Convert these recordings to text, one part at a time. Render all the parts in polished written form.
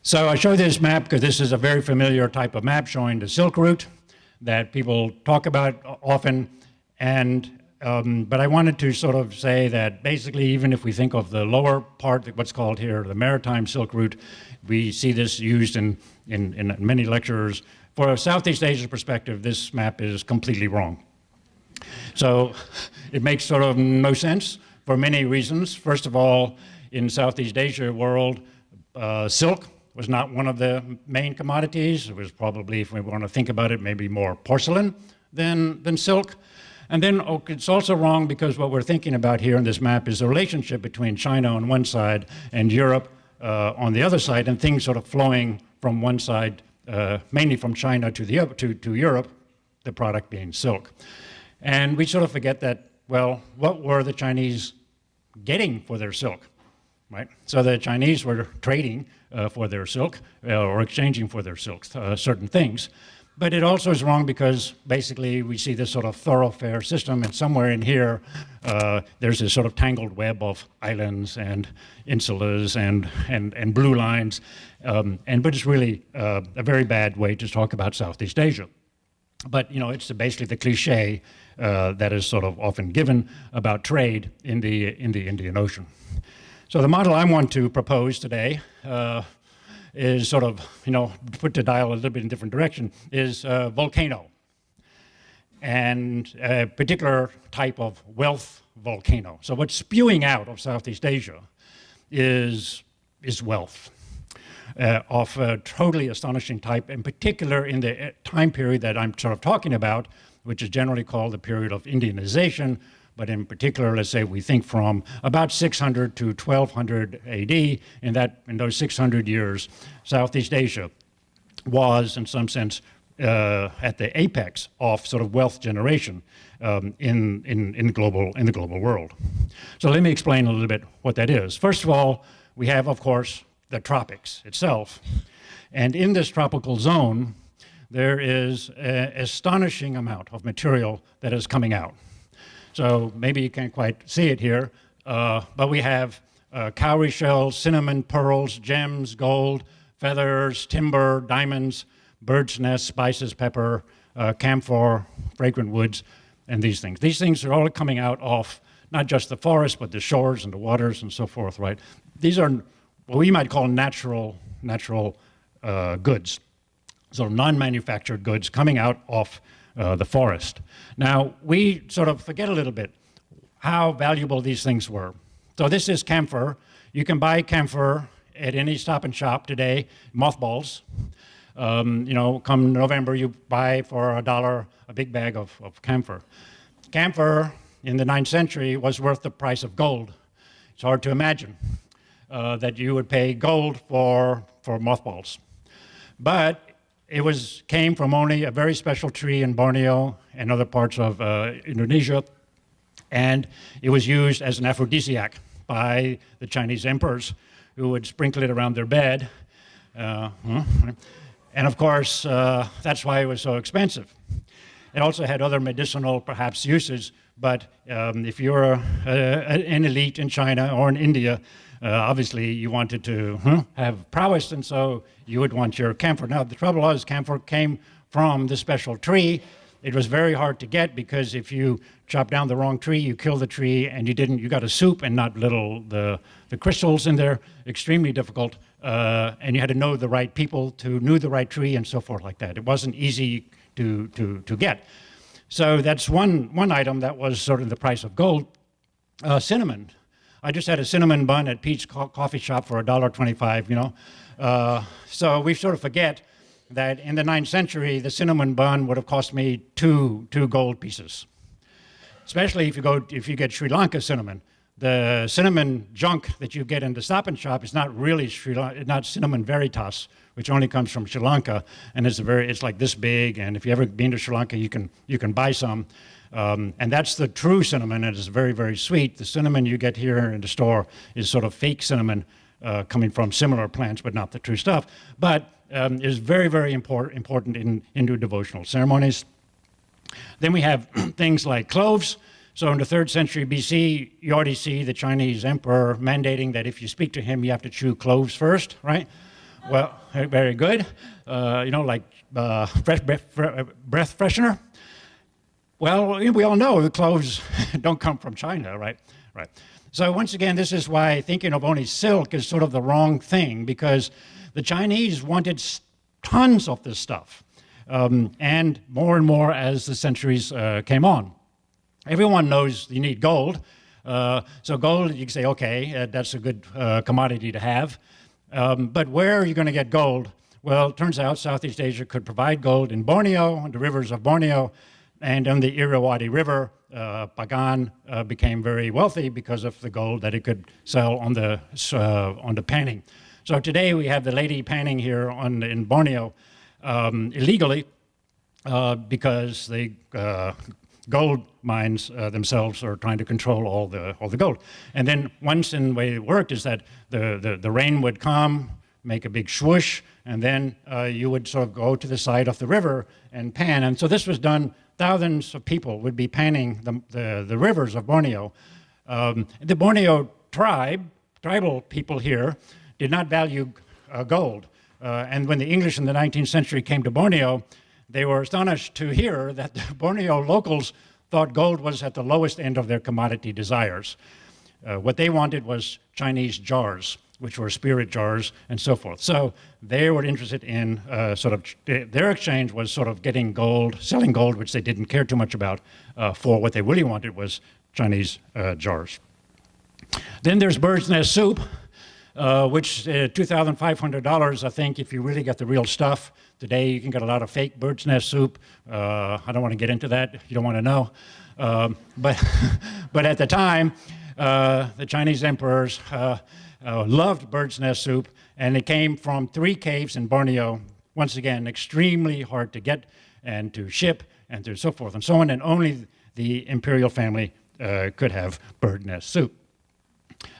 So I show this map because this is a very familiar type of map showing the Silk Route that people talk about often. But I wanted to sort of say that basically, even if we think of the lower part, what's called here the Maritime Silk Route, we see this used in many lectures. For a Southeast Asia perspective, this map is completely wrong. So it makes sort of no sense for many reasons. First of all, in Southeast Asia world, silk was not one of the main commodities. It was probably, if we want to think about it, maybe more porcelain than silk. And then it's also wrong because what we're thinking about here in this map is the relationship between China on one side and Europe on the other side, and things sort of flowing from one side, mainly from China to Europe, the product being silk. And we sort of forget that, well, what were the Chinese getting for their silk, right? So the Chinese were trading for their silk or exchanging for their silk certain things. But it also is wrong because basically we see this sort of thoroughfare system, and somewhere in here there's this sort of tangled web of islands and insulas and blue lines, but it's really a very bad way to talk about Southeast Asia. But it's basically the cliche that is sort of often given about trade in the Indian Ocean. So the model I want to propose today is sort of, put the dial a little bit in a different direction, is a volcano. And a particular type of wealth volcano. So what's spewing out of Southeast Asia is wealth of a totally astonishing type, in particular in the time period that I'm sort of talking about, which is generally called the period of Indianization. But in particular, let's say we think from about 600 to 1200 AD, in those 600 years, Southeast Asia was, in some sense, at the apex of sort of wealth generation in the global world. So let me explain a little bit what that is. First of all, we have, of course, the tropics itself. And in this tropical zone, there is an astonishing amount of material that is coming out. So maybe you can't quite see it here, but we have cowrie shells, cinnamon, pearls, gems, gold, feathers, timber, diamonds, bird's nests, spices, pepper, camphor, fragrant woods, and these things. These things are all coming out of not just the forest, but the shores and the waters and so forth, right? These are what we might call natural goods, so non-manufactured goods coming out of the forest. Now, we sort of forget a little bit how valuable these things were. So this is camphor. You can buy camphor at any Stop and Shop today, mothballs. Come November, you buy for $1 a big bag of camphor. Camphor in the 9th century was worth the price of gold. It's hard to imagine that you would pay gold for mothballs. But it came from only a very special tree in Borneo and other parts of Indonesia, and it was used as an aphrodisiac by the Chinese emperors, who would sprinkle it around their bed. And of course, that's why it was so expensive. It also had other medicinal, perhaps, uses, but if you're an elite in China or in India, obviously you wanted to have prowess, and so you would want your camphor. Now, the trouble was, camphor came from this special tree. It was very hard to get because if you chop down the wrong tree, you kill the tree, and you got a soup and not the crystals in there. Extremely difficult, and you had to know the right people to know the right tree and so forth like that. It wasn't easy to get. So that's one item that was sort of the price of gold. Cinnamon. I just had a cinnamon bun at Pete's coffee shop for $1.25, So we sort of forget that in the 9th century, the cinnamon bun would have cost me two gold pieces. Especially if you get Sri Lanka cinnamon. The cinnamon junk that you get in the Stop and Shop is not really not cinnamon veritas, which only comes from Sri Lanka, and it's like this big. And if you ever been to Sri Lanka, you can buy some. And that's the true cinnamon, and it's very, very sweet. The cinnamon you get here in the store is sort of fake cinnamon coming from similar plants, but not the true stuff. But is very, very important in Hindu devotional ceremonies. Then we have things like cloves. So in the 3rd century BC, you already see the Chinese emperor mandating that if you speak to him, you have to chew cloves first, right? Well, very good. Like breath freshener. Well, we all know the clothes don't come from China, right? Right. So once again, this is why thinking of only silk is sort of the wrong thing, because the Chinese wanted tons of this stuff, and more as the centuries came on. Everyone knows you need gold. So gold, you can say, okay, that's a good commodity to have. But where are you going to get gold? Well, it turns out Southeast Asia could provide gold in Borneo, on the rivers of Borneo, and on the Irrawaddy River. Bagan became very wealthy because of the gold that it could sell on the panning. So today we have the lady panning here in Borneo illegally because the gold mines themselves are trying to control all the gold. And then once in the way it worked is that the rain would come, make a big swoosh, and then you would sort of go to the side of the river and pan. And so this was done. Thousands of people would be panning the rivers of Borneo. The Borneo tribal people here, did not value gold. And when the English in the 19th century came to Borneo, they were astonished to hear that the Borneo locals thought gold was at the lowest end of their commodity desires. What they wanted was Chinese jars, which were spirit jars and so forth. So they were interested in their exchange was sort of getting gold, selling gold, which they didn't care too much about, for what they really wanted was Chinese jars. Then there's bird's nest soup, which $2,500, I think, if you really get the real stuff. Today you can get a lot of fake bird's nest soup. I don't want to get into that if you don't want to know. But at the time, the Chinese emperors loved bird's nest soup, and it came from 3 caves in Borneo. Once again, extremely hard to get and to ship and so forth and so on, and only the imperial family could have bird nest soup.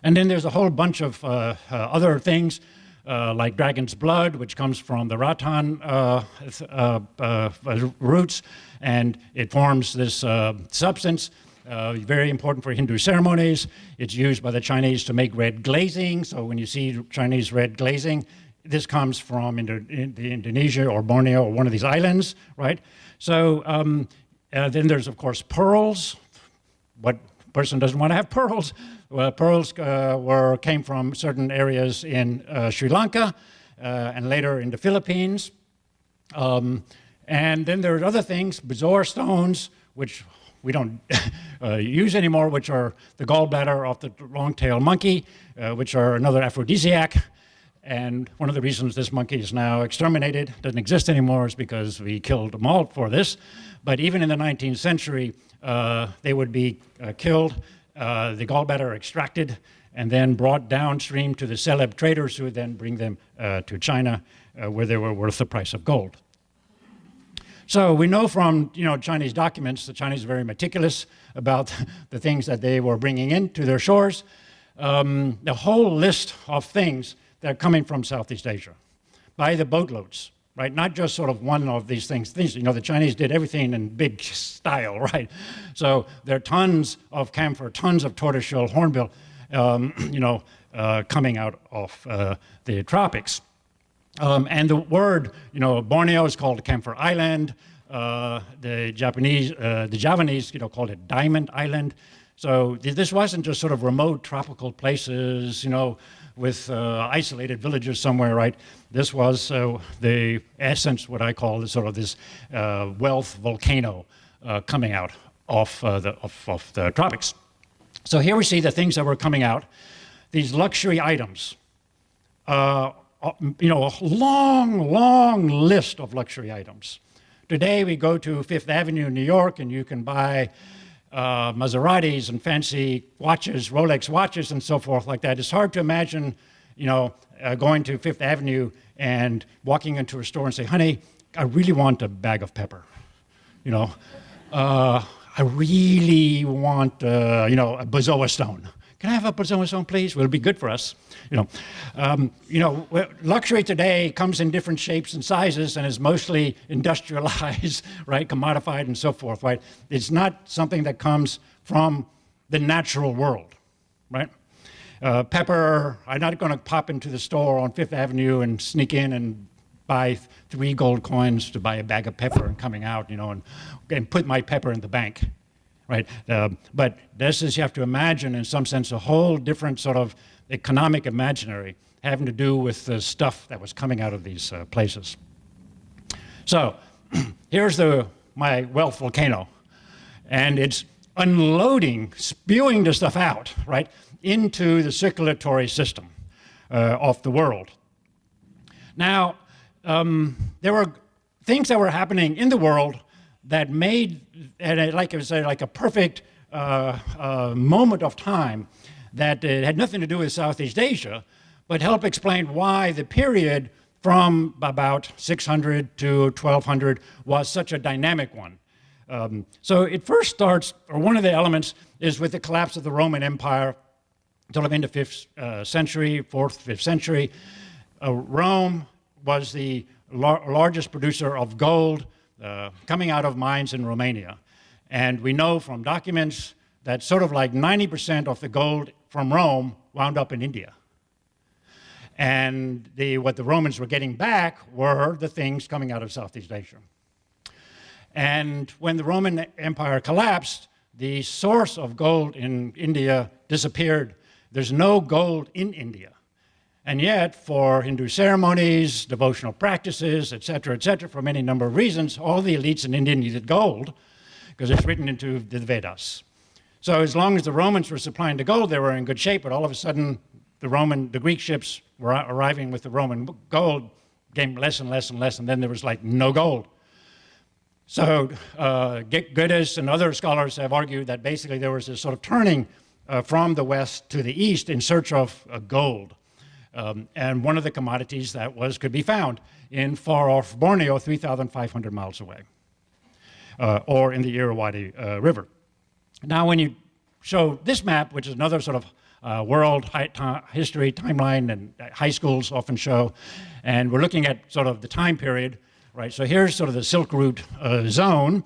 And then there's a whole bunch of other things, like dragon's blood, which comes from the rattan roots, and it forms this substance, very important for Hindu ceremonies. It's used by the Chinese to make red glazing. So when you see Chinese red glazing, this comes from Indonesia or Borneo or one of these islands, right? So then there's, of course, pearls. What person doesn't want to have pearls? Well, pearls came from certain areas in Sri Lanka and later in the Philippines. And then there are other things, bezoar stones, which we don't use anymore, which are the gallbladder of the long-tailed monkey, which are another aphrodisiac. And one of the reasons this monkey is now exterminated, doesn't exist anymore, is because we killed them all for this. But even in the 19th century, they would be killed, the gallbladder extracted, and then brought downstream to the celeb traders who would then bring them to China, where they were worth the price of gold. So we know from Chinese documents, the Chinese are very meticulous about the things that they were bringing into their shores. The whole list of things that are coming from Southeast Asia by the boatloads, right? Not just sort of one of these things. The Chinese did everything in big style, right? So there are tons of camphor, tons of tortoiseshell hornbill, coming out of the tropics. And the word, Borneo is called Camphor Island. The Javanese, called it Diamond Island. So this wasn't just sort of remote tropical places, with isolated villages somewhere, right? This was the essence, what I call this wealth volcano coming out of the tropics. So here we see the things that were coming out, these luxury items. A long list of luxury items. Today we go to Fifth Avenue in New York and you can buy Maseratis and fancy watches, Rolex watches and so forth like that. It's hard to imagine, going to Fifth Avenue and walking into a store and say, honey, I really want a bag of pepper. I really want, a bezoar stone. Can I have a bezoar stone, please? Well, it'll be good for us. Luxury today comes in different shapes and sizes and is mostly industrialized, right, commodified and so forth, right? It's not something that comes from the natural world, right? Pepper, I'm not going to pop into the store on Fifth Avenue and sneak in and buy 3 gold coins to buy a bag of pepper and coming out, and put my pepper in the bank, right? But this is, you have to imagine, in some sense, a whole different sort of economic imaginary having to do with the stuff that was coming out of these places. So here's my wealth volcano, and it's unloading, spewing the stuff out, right, into the circulatory system of the world. Now, there were things that were happening in the world that made, like I say, like a perfect moment of time that had nothing to do with Southeast Asia, but help explain why the period from about 600 to 1200 was such a dynamic one. So it first starts, or one of the elements is with the collapse of the Roman Empire, sort of in the 5th century, 4th, 5th century. Rome was the largest producer of gold coming out of mines in Romania. And we know from documents that sort of like 90% of the gold from Rome wound up in India. And what the Romans were getting back were the things coming out of Southeast Asia. And when the Roman Empire collapsed, the source of gold in India disappeared. There's no gold in India. And yet, for Hindu ceremonies, devotional practices, et cetera, for many number of reasons, all the elites in India needed gold because it's written into the Vedas. So as long as the Romans were supplying the gold, they were in good shape, but all of a sudden, the Greek ships were arriving with the Roman gold, came less and less and less, and then there was like no gold. So Goethe and other scholars have argued that basically there was this sort of turning from the west to the east in search of gold. And one of the commodities that could be found in far-off Borneo, 3,500 miles away, or in the Irrawaddy River. Now, when you show this map, which is another sort of world history timeline and high schools often show, and we're looking at sort of the time period, right? So here's sort of the Silk Route zone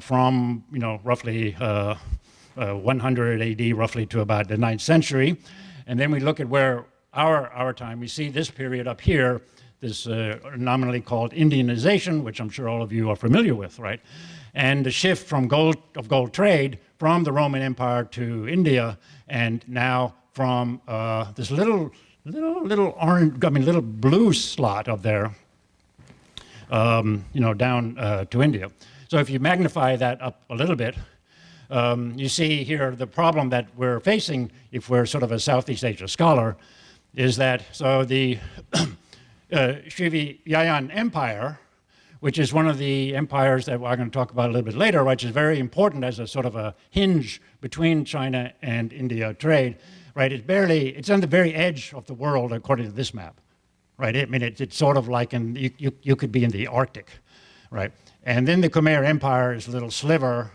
from, roughly 100 AD, roughly to about the 9th century. And then we look at where our time, we see this period up here, this nominally called Indianization, which I'm sure all of you are familiar with, right? And the shift from gold trade from the Roman Empire to India, and now from this little orange, little blue slot up there, down to India. So if you magnify that up a little bit, you see here the problem that we're facing if we're sort of a Southeast Asia scholar is that, so the Shivayayan Empire, which is one of the empires that we're going to talk about a little bit later, which is very important as a sort of a hinge between China and India trade, right? It's on the very edge of the world according to this map, right? I mean, it's sort of like you could be in the Arctic, right? And then the Khmer Empire is a little sliver,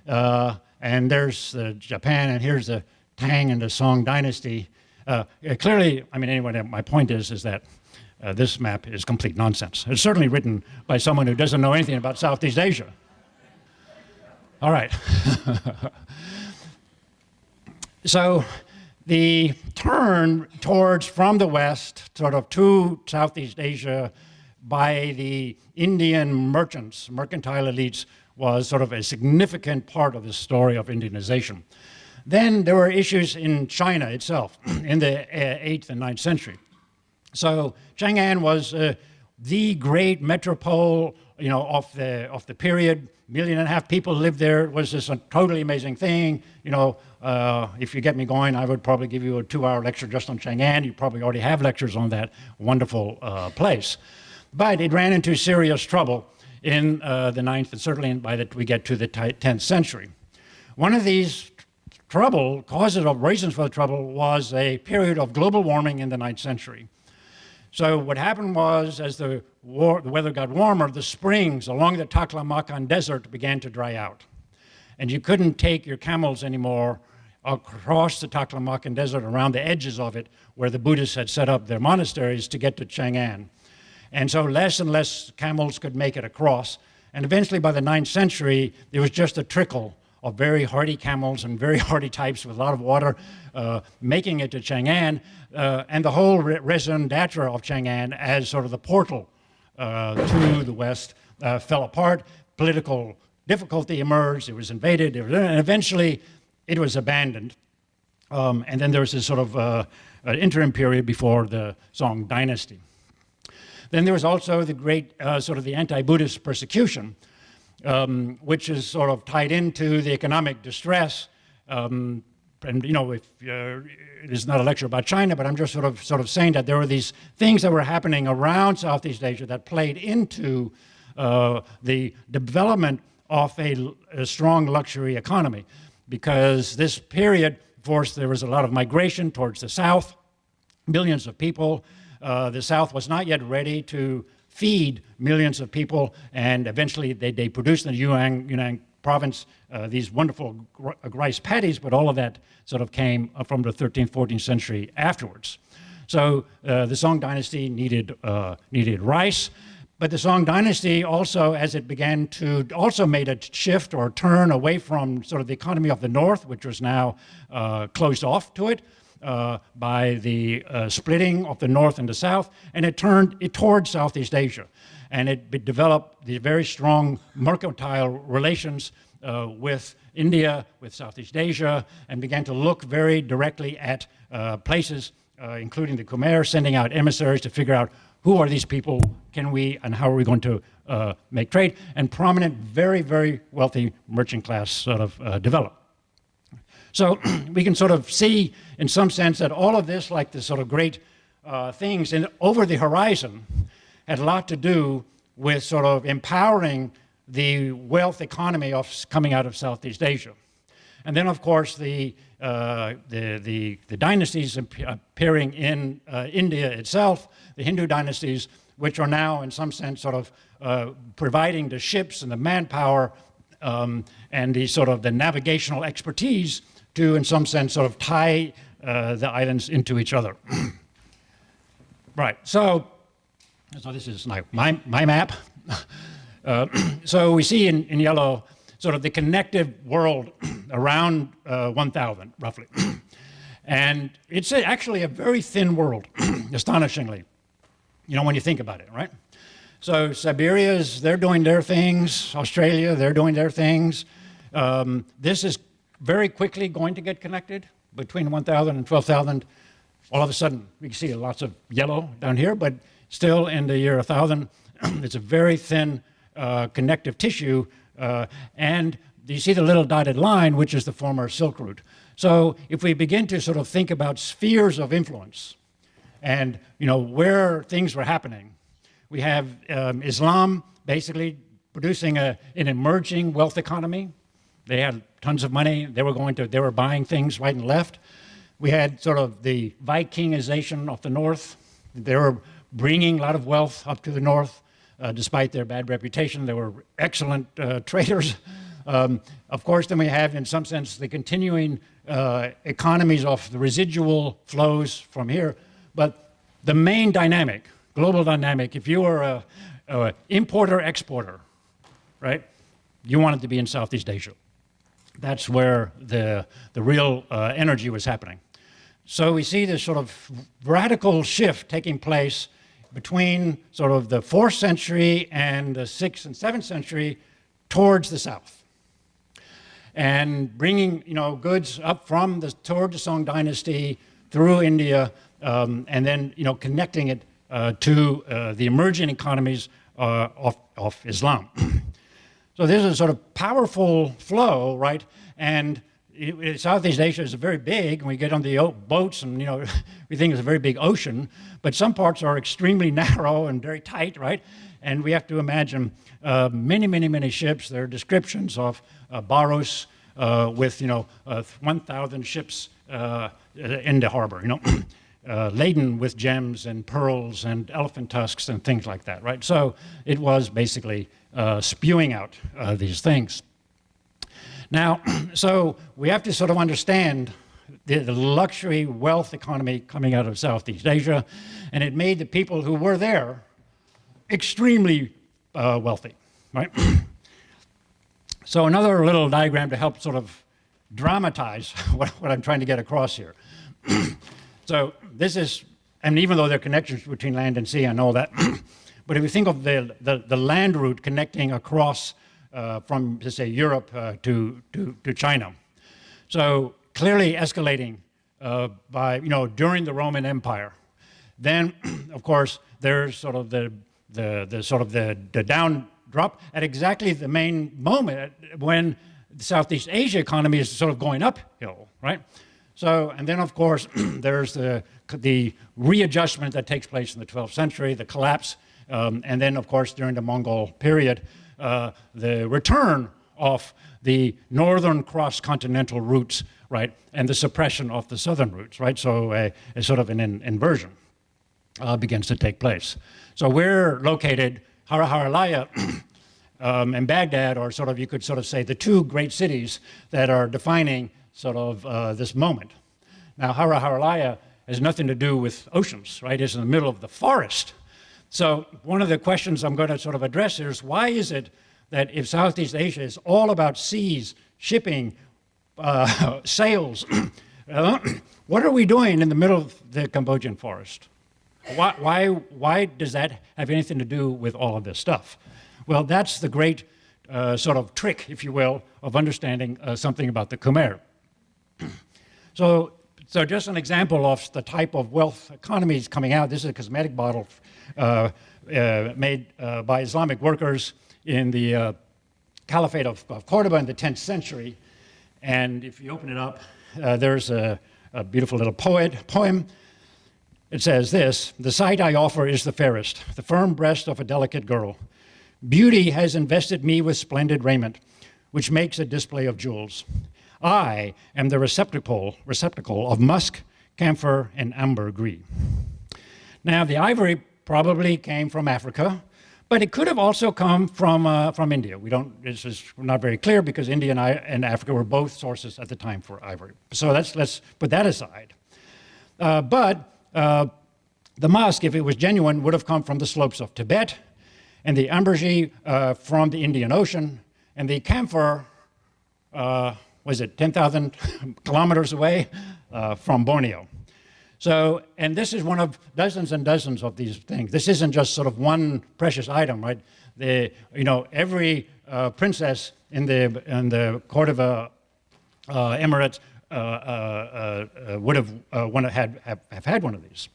and there's Japan, and here's the Tang and the Song dynasty. Clearly, I mean, anyway, my point is that this map is complete nonsense. It's certainly written by someone who doesn't know anything about Southeast Asia. All right. So the turn from the west, sort of to Southeast Asia by the Indian merchants, mercantile elites, was sort of a significant part of the story of Indianization. Then there were issues in China itself in the 8th and 9th century. So Chang'an was the great metropole, of the period. 1.5 million people lived there. It was just a totally amazing thing. If you get me going, I would probably give you a 2-hour lecture just on Chang'an. You probably already have lectures on that wonderful place. But it ran into serious trouble in the 9th, and certainly by we get to the 10th century. One of these reasons for the trouble was a period of global warming in the 9th century. So what happened was, as the weather got warmer, the springs along the Taklamakan Desert began to dry out. And you couldn't take your camels anymore across the Taklamakan Desert around the edges of it, where the Buddhists had set up their monasteries, to get to Chang'an. And so less and less camels could make it across. And eventually, by the 9th century, there was just a trickle of very hardy camels and very hardy types with a lot of water making it to Chang'an, and the whole raison d'etre of Chang'an as sort of the portal to the West fell apart. Political difficulty emerged, it was invaded, and eventually it was abandoned. And then there was this sort of an interim period before the Song dynasty. Then there was also the great sort of the anti-Buddhist persecution, which is sort of tied into the economic distress. And you know, if, it is not a lecture about China, but I'm just sort of saying that there were these things that were happening around Southeast Asia that played into the development of a strong luxury economy, because this period, of course, there was a lot of migration towards the south, millions of people. The South was not yet ready to feed millions of people, and eventually they produced in the Yunnan province these wonderful rice paddies, but all of that sort of came from the 13th, 14th century afterwards. So the Song dynasty needed rice, but the Song dynasty also, as it began to, also made a shift or turn away from sort of the economy of the north, which was now closed off to it, by the splitting of the north and the south, and it turned towards Southeast Asia. And it developed the very strong mercantile relations with India, with Southeast Asia, and began to look very directly at places, including the Khmer, sending out emissaries to figure out who are these people, can we, and how are we going to make trade, and prominent, very, very wealthy merchant class sort of developed. So we can sort of see, in some sense, that all of this, like the sort of great things over the horizon, had a lot to do with sort of empowering the wealth economy coming out of Southeast Asia. And then, of course, the dynasties appearing in India itself, the Hindu dynasties, which are now, in some sense, sort of providing the ships and the manpower and the sort of the navigational expertise to, in some sense, sort of tie the islands into each other. Right, so this is my map. So we see in yellow sort of the connected world around 1000, roughly. And it's actually a very thin world, astonishingly, you know, when you think about it, right? So Siberia's, they're doing their things. Australia, they're doing their things. This is very quickly going to get connected between 1000 and 12,000. All of a sudden, we can see lots of yellow down here, but still in the year 1000, it's a very thin connective tissue. And you see the little dotted line, which is the former Silk Route. So if we begin to sort of think about spheres of influence and, you know, where things were happening, we have Islam basically producing an emerging wealth economy. They had tons of money. They were buying things right and left. We had sort of the Vikingization of the north. They were bringing a lot of wealth up to the north, despite their bad reputation. They were excellent traders. Of course, then we have, in some sense, the continuing economies of the residual flows from here. But the main dynamic, global dynamic, if you were an importer-exporter, right, you wanted to be in Southeast Asia. That's where the real energy was happening. So we see this sort of radical shift taking place between sort of the 4th century and the 6th and 7th century towards the south. And bringing, you know, goods up from toward the Song dynasty through India, and then, you know, connecting it to the emerging economies of Islam. So this is a sort of powerful flow, right? And Southeast Asia is very big, and we get on the boats, and, you know, we think it's a very big ocean, but some parts are extremely narrow and very tight, right? And we have to imagine many, many, many ships. There are descriptions of Baros with, you know, 1,000 ships in the harbor, you know, laden with gems and pearls and elephant tusks and things like that, right? So it was basically spewing out these things. Now, so we have to sort of understand the luxury wealth economy coming out of Southeast Asia, and it made the people who were there extremely wealthy, right? So another little diagram to help sort of dramatize what I'm trying to get across here. So this is, and even though there are connections between land and sea, I know that, but if you think of the land route connecting across from, let's say, Europe to China, so clearly escalating by, during the Roman Empire. Then, of course, there's sort of the down drop at exactly the main moment when the Southeast Asia economy is sort of going uphill, right? So, and then of course, there's the readjustment that takes place in the 12th century, the collapse, and then of course, during the Mongol period, the return of the northern cross-continental routes, right, and the suppression of the southern routes, right? So a sort of an inversion begins to take place. So we're located, Haraharalia and Baghdad are sort of, you could sort of say, the two great cities that are defining sort of this moment. Now, Haraharalia has nothing to do with oceans, right? It's in the middle of the forest. So one of the questions I'm going to sort of address is, why is it that if Southeast Asia is all about seas, shipping, sails, what are we doing in the middle of the Cambodian forest? Why does that have anything to do with all of this stuff? Well, that's the great sort of trick, if you will, of understanding something about the Khmer. So just an example of the type of wealth economies coming out. This is a cosmetic bottle made by Islamic workers in the Caliphate of Cordoba in the 10th century. And if you open it up, there's a beautiful little poem. It says this: "The sight I offer is the fairest, the firm breast of a delicate girl. Beauty has invested me with splendid raiment, which makes a display of jewels. I am the receptacle of musk, camphor, and ambergris." Now, the ivory probably came from Africa, but it could have also come from India. This is not very clear because India and Africa were both sources at the time for ivory. So let's put that aside. But the musk, if it was genuine, would have come from the slopes of Tibet, and the ambergris from the Indian Ocean, and the camphor, was it 10,000 kilometers away from Borneo. So, and this is one of dozens and dozens of these things. This isn't just sort of one precious item, right? Every princess in the court of Emirates would have had one of these.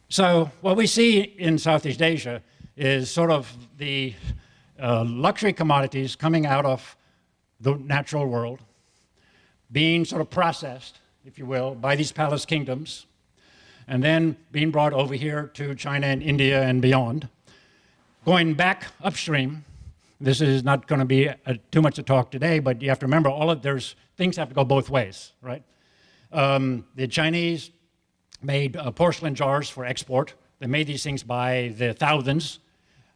So what we see in Southeast Asia is sort of the luxury commodities coming out of the natural world, being sort of processed, if you will, by these palace kingdoms, and then being brought over here to China and India and beyond. Going back upstream, this is not going to be too much to talk today, but you have to remember things have to go both ways, right? The Chinese made porcelain jars for export. They made these things by the thousands,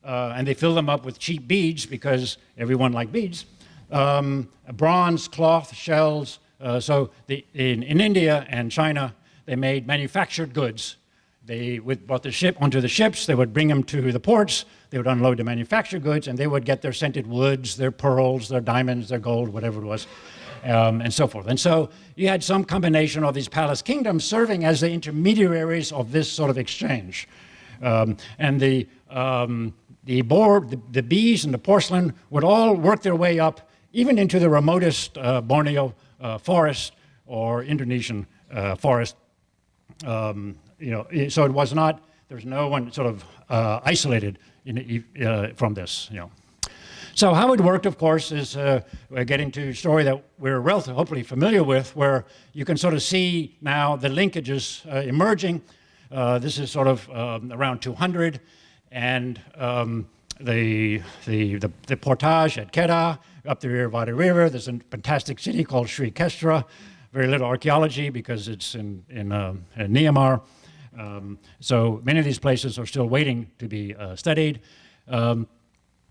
and they filled them up with cheap beads because everyone liked beads. Bronze, cloth, shells. So in India and China, they made manufactured goods. They brought the ship onto the ships. They would bring them to the ports. They would unload the manufactured goods, and they would get their scented woods, their pearls, their diamonds, their gold, whatever it was, and so forth. And so you had some combination of these palace kingdoms serving as the intermediaries of this sort of exchange. And the bees and the porcelain would all work their way up, even into the remotest Borneo forest or Indonesian forest. So it was not, there's no one sort of isolated from this, So how it worked, of course, is we're getting to a story that we're hopefully familiar with, where you can sort of see now the linkages emerging. This is sort of around 200, and the portage at Kedah, up the Irrawaddy River. There's a fantastic city called Sri Kestra. Very little archaeology because it's in Myanmar. So many of these places are still waiting to be studied. And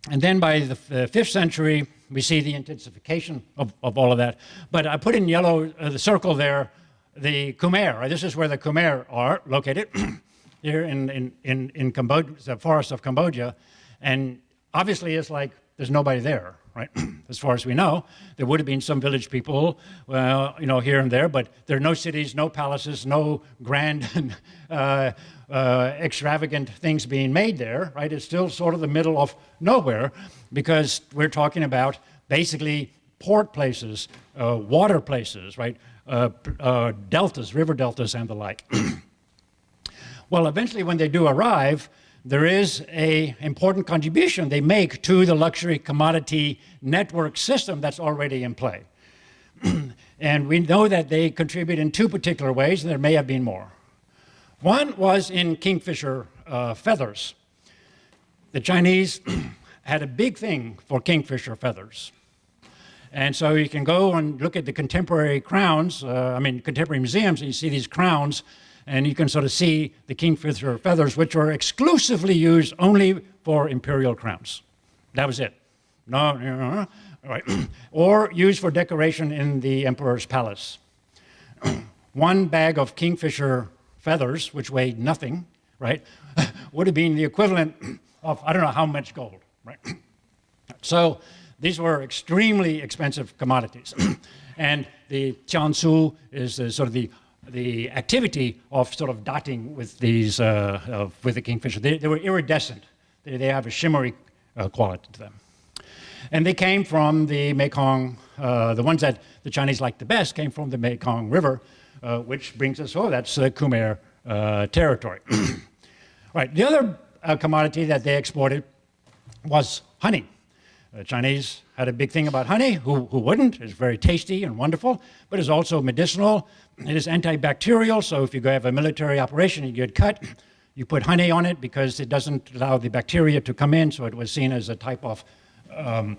then by the 5th century, we see the intensification of all of that. But I put in yellow the circle there, the Khmer. This is where the Khmer are located, here in Cambodia, the forest of Cambodia. And obviously it's like there's nobody there, right? As far as we know, there would have been some village people, well, here and there, but there are no cities, no palaces, no grand extravagant things being made there, right? It's still sort of the middle of nowhere, because we're talking about basically port places, water places, right? Deltas, river deltas, and the like. Well, eventually when they do arrive, there is an important contribution they make to the luxury commodity network system that's already in play. And we know that they contribute in two particular ways, and there may have been more. One was in Kingfisher feathers. The Chinese had a big thing for Kingfisher feathers. And so you can go and look at the contemporary crowns, contemporary museums, and you see these crowns, and you can sort of see the Kingfisher feathers, which were exclusively used only for imperial crowns. That was it. No, right. Or used for decoration in the emperor's palace. One bag of Kingfisher feathers, which weighed nothing, right, would have been the equivalent of, I don't know how much gold, right? So these were extremely expensive commodities. And the Jiangsu is sort of the activity of sort of dotting with these, with the Kingfisher. They were iridescent. They have a shimmery quality to them. And they came from the Mekong, the ones that the Chinese liked the best came from the Mekong River, which brings us, that's Khmer territory. Right, the other commodity that they exported was honey. The Chinese had a big thing about honey. Who wouldn't? It's very tasty and wonderful, but it's also medicinal. It is antibacterial, so if you go have a military operation and you get cut, you put honey on it because it doesn't allow the bacteria to come in, so it was seen as a type of, what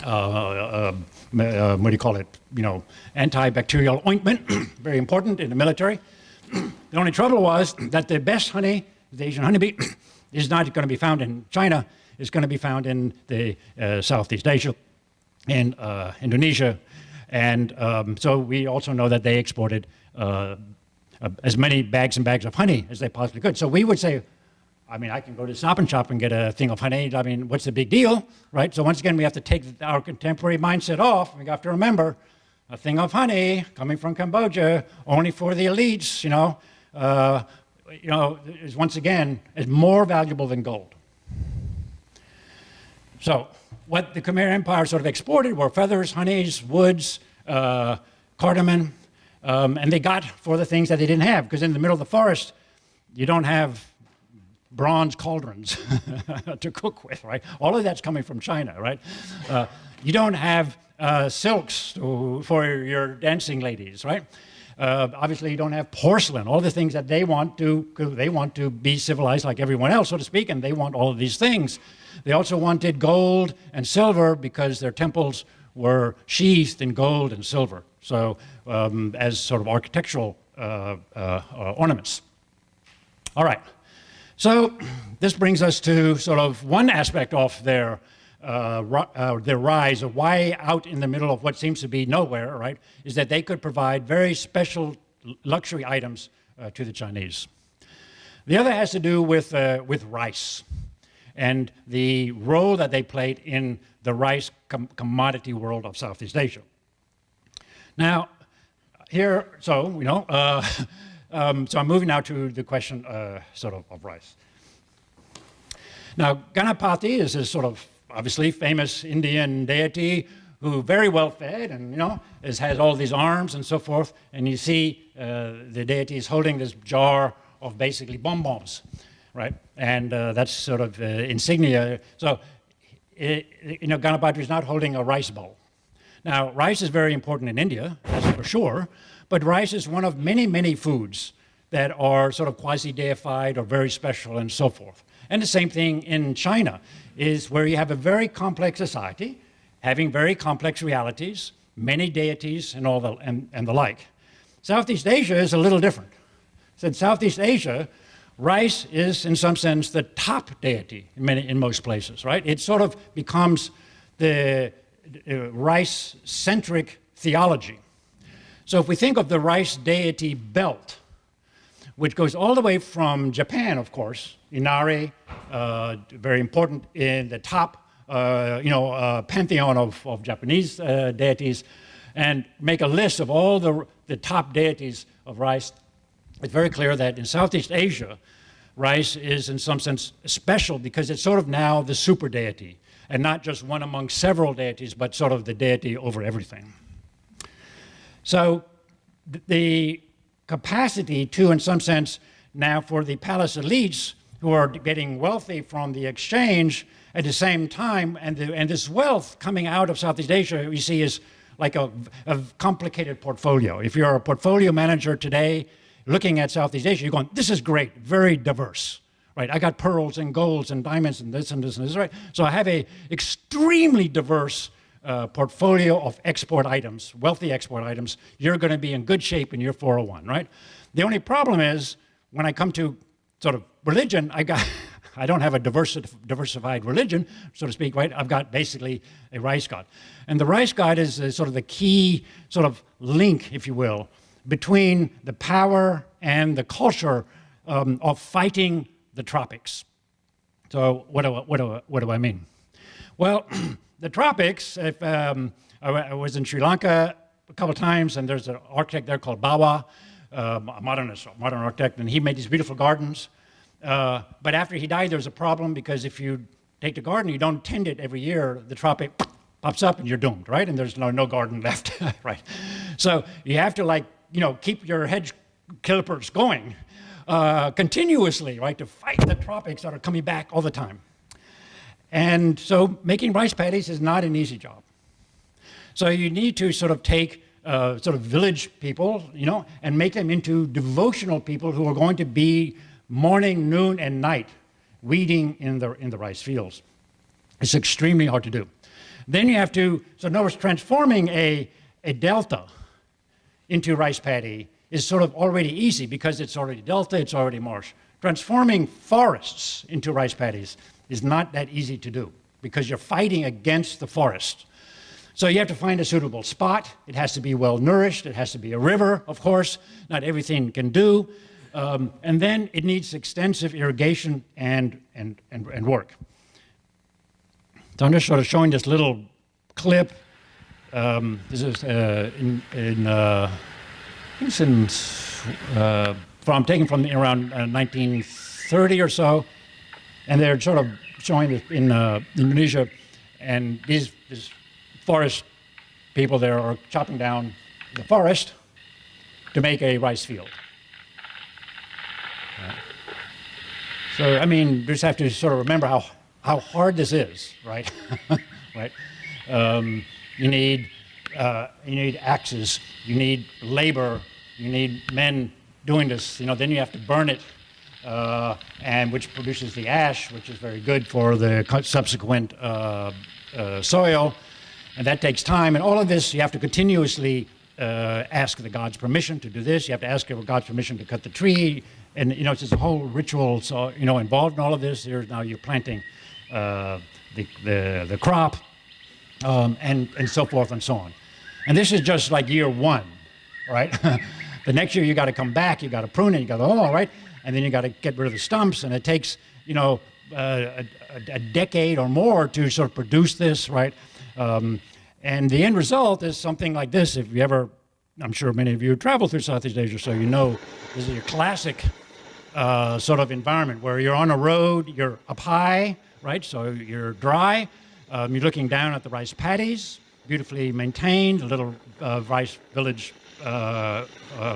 do you call it, antibacterial ointment, very important in the military. The only trouble was that the best honey, the Asian honeybee, is not going to be found in China. It's going to be found in the Southeast Asia, in Indonesia. And so we also know that they exported as many bags and bags of honey as they possibly could. So we would say, I can go to Stop and Shop and get a thing of honey. What's the big deal, right? So once again, we have to take our contemporary mindset off. We have to remember, a thing of honey coming from Cambodia, only for the elites, is once again, is more valuable than gold. So what the Khmer Empire sort of exported were feathers, honeys, woods, cardamom, and they got for the things that they didn't have, because in the middle of the forest, you don't have bronze cauldrons to cook with, right? All of that's coming from China, right? You don't have silks for your dancing ladies, right? Obviously, you don't have porcelain, all the things that they want to be civilized like everyone else, so to speak, and they want all of these things. They also wanted gold and silver because their temples were sheathed in gold and silver, so as sort of architectural ornaments. All right, so this brings us to sort of one aspect of their rise, of why out in the middle of what seems to be nowhere, right, is that they could provide very special luxury items to the Chinese. The other has to do with rice and the role that they played in the rice commodity world of Southeast Asia. Now, here, so I'm moving now to the question of rice. Now, Ganapati is this sort of obviously famous Indian deity who very well fed and has all these arms and so forth, and you see the deity is holding this jar of basically bonbons, right? And that's sort of insignia. So Ganapati is not holding a rice bowl. Now, rice is very important in India, that's for sure, but rice is one of many, many foods that are sort of quasi-deified or very special and so forth. And the same thing in China, is where you have a very complex society, having very complex realities, many deities and all and the like. Southeast Asia is a little different. So in Southeast Asia, rice is in some sense the top deity in most places, right? It sort of becomes the rice-centric theology. So if we think of the rice deity belt, which goes all the way from Japan, of course, Inari, very important in the top pantheon of Japanese deities, and make a list of all the top deities of rice, it's very clear that in Southeast Asia, rice is in some sense special because it's sort of now the super deity, and not just one among several deities, but sort of the deity over everything. So the capacity to, in some sense, now for the palace elites who are getting wealthy from the exchange at the same time, and this wealth coming out of Southeast Asia, we see is like a complicated portfolio. If you're a portfolio manager today, looking at Southeast Asia, you're going, this is great, very diverse, right? I got pearls and golds and diamonds and this and this and this, right? So I have a extremely diverse portfolio of export items, wealthy export items. You're going to be in good shape in your 401, right? The only problem is when I come to sort of religion, I don't have a diversified religion, so to speak, right? I've got basically a rice god. And the rice god is sort of the key sort of link, if you will, between the power and the culture of fighting the tropics. So what do I mean? Well, the tropics, if, I was in Sri Lanka a couple of times, and there's an architect there called Bawa, a modern architect, and he made these beautiful gardens. But after he died, there was a problem because if you take the garden, you don't tend it every year, the tropic pops up and you're doomed, right? And there's no garden left, right? So you have to keep your hedge clippers going continuously, right? To fight the tropics that are coming back all the time. And so making rice paddies is not an easy job. So you need to sort of take sort of village people, and make them into devotional people who are going to be morning, noon, and night weeding in the rice fields. It's extremely hard to do. Then you have to, so in other words, transforming a delta into rice paddy is sort of already easy because it's already delta, it's already marsh. Transforming forests into rice paddies is not that easy to do because you're fighting against the forest. So you have to find a suitable spot. It has to be well nourished. It has to be a river, of course. Not everything can do. And then it needs extensive irrigation and work. So I'm just sort of showing this little clip. This is taken from around 1930 or so, and they're sort of showing it in Indonesia, and these forest people there are chopping down the forest to make a rice field. So, I mean, you just have to sort of remember how hard this is, right? Right? You need axes, you need labor, you need men doing this. Then you have to burn it, and which produces the ash, which is very good for the subsequent soil, and that takes time. And all of this, you have to continuously ask the god's permission to do this. You have to ask the god's permission to cut the tree. And it's just a whole ritual, so involved in all of this. Now you're planting the crop, and so forth and so on. And this is just like year one, right? The next year you got to come back, you got to prune it, you got to right, and then you got to get rid of the stumps, and it takes a decade or more to sort of produce this, right? And the end result is something like this. If you ever, I'm sure many of you travel through Southeast Asia, so this is your classic sort of environment where you're on a road, you're up high, right? So you're dry. You're looking down at the rice paddies, beautifully maintained, little rice village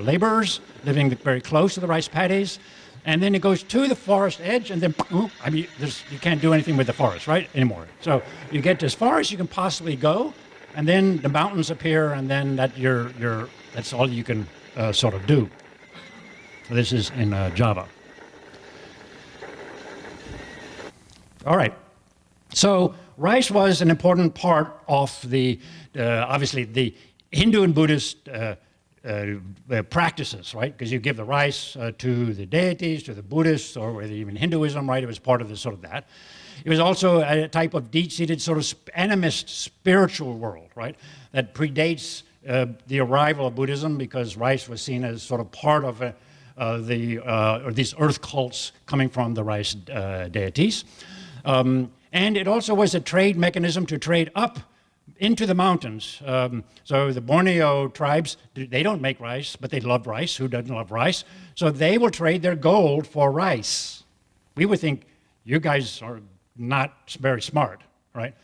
laborers living very close to the rice paddies. And then it goes to the forest edge, and then, you can't do anything with the forest, right, anymore. So you get as far as you can possibly go, and then the mountains appear, and then that's all you can sort of do. So this is in Java. All right. So rice was an important part of obviously the Hindu and Buddhist practices, right? Because you give the rice to the deities, to the Buddhists, or even Hinduism, right? It was part of that. It was also a type of deep-seated sort of animist spiritual world, right? That predates the arrival of Buddhism, because rice was seen as sort of part of these earth cults coming from the rice deities. And And it also was a trade mechanism to trade up into the mountains. So the Borneo tribes, they don't make rice, but they love rice. Who doesn't love rice? So they will trade their gold for rice. We would think, you guys are not very smart, right?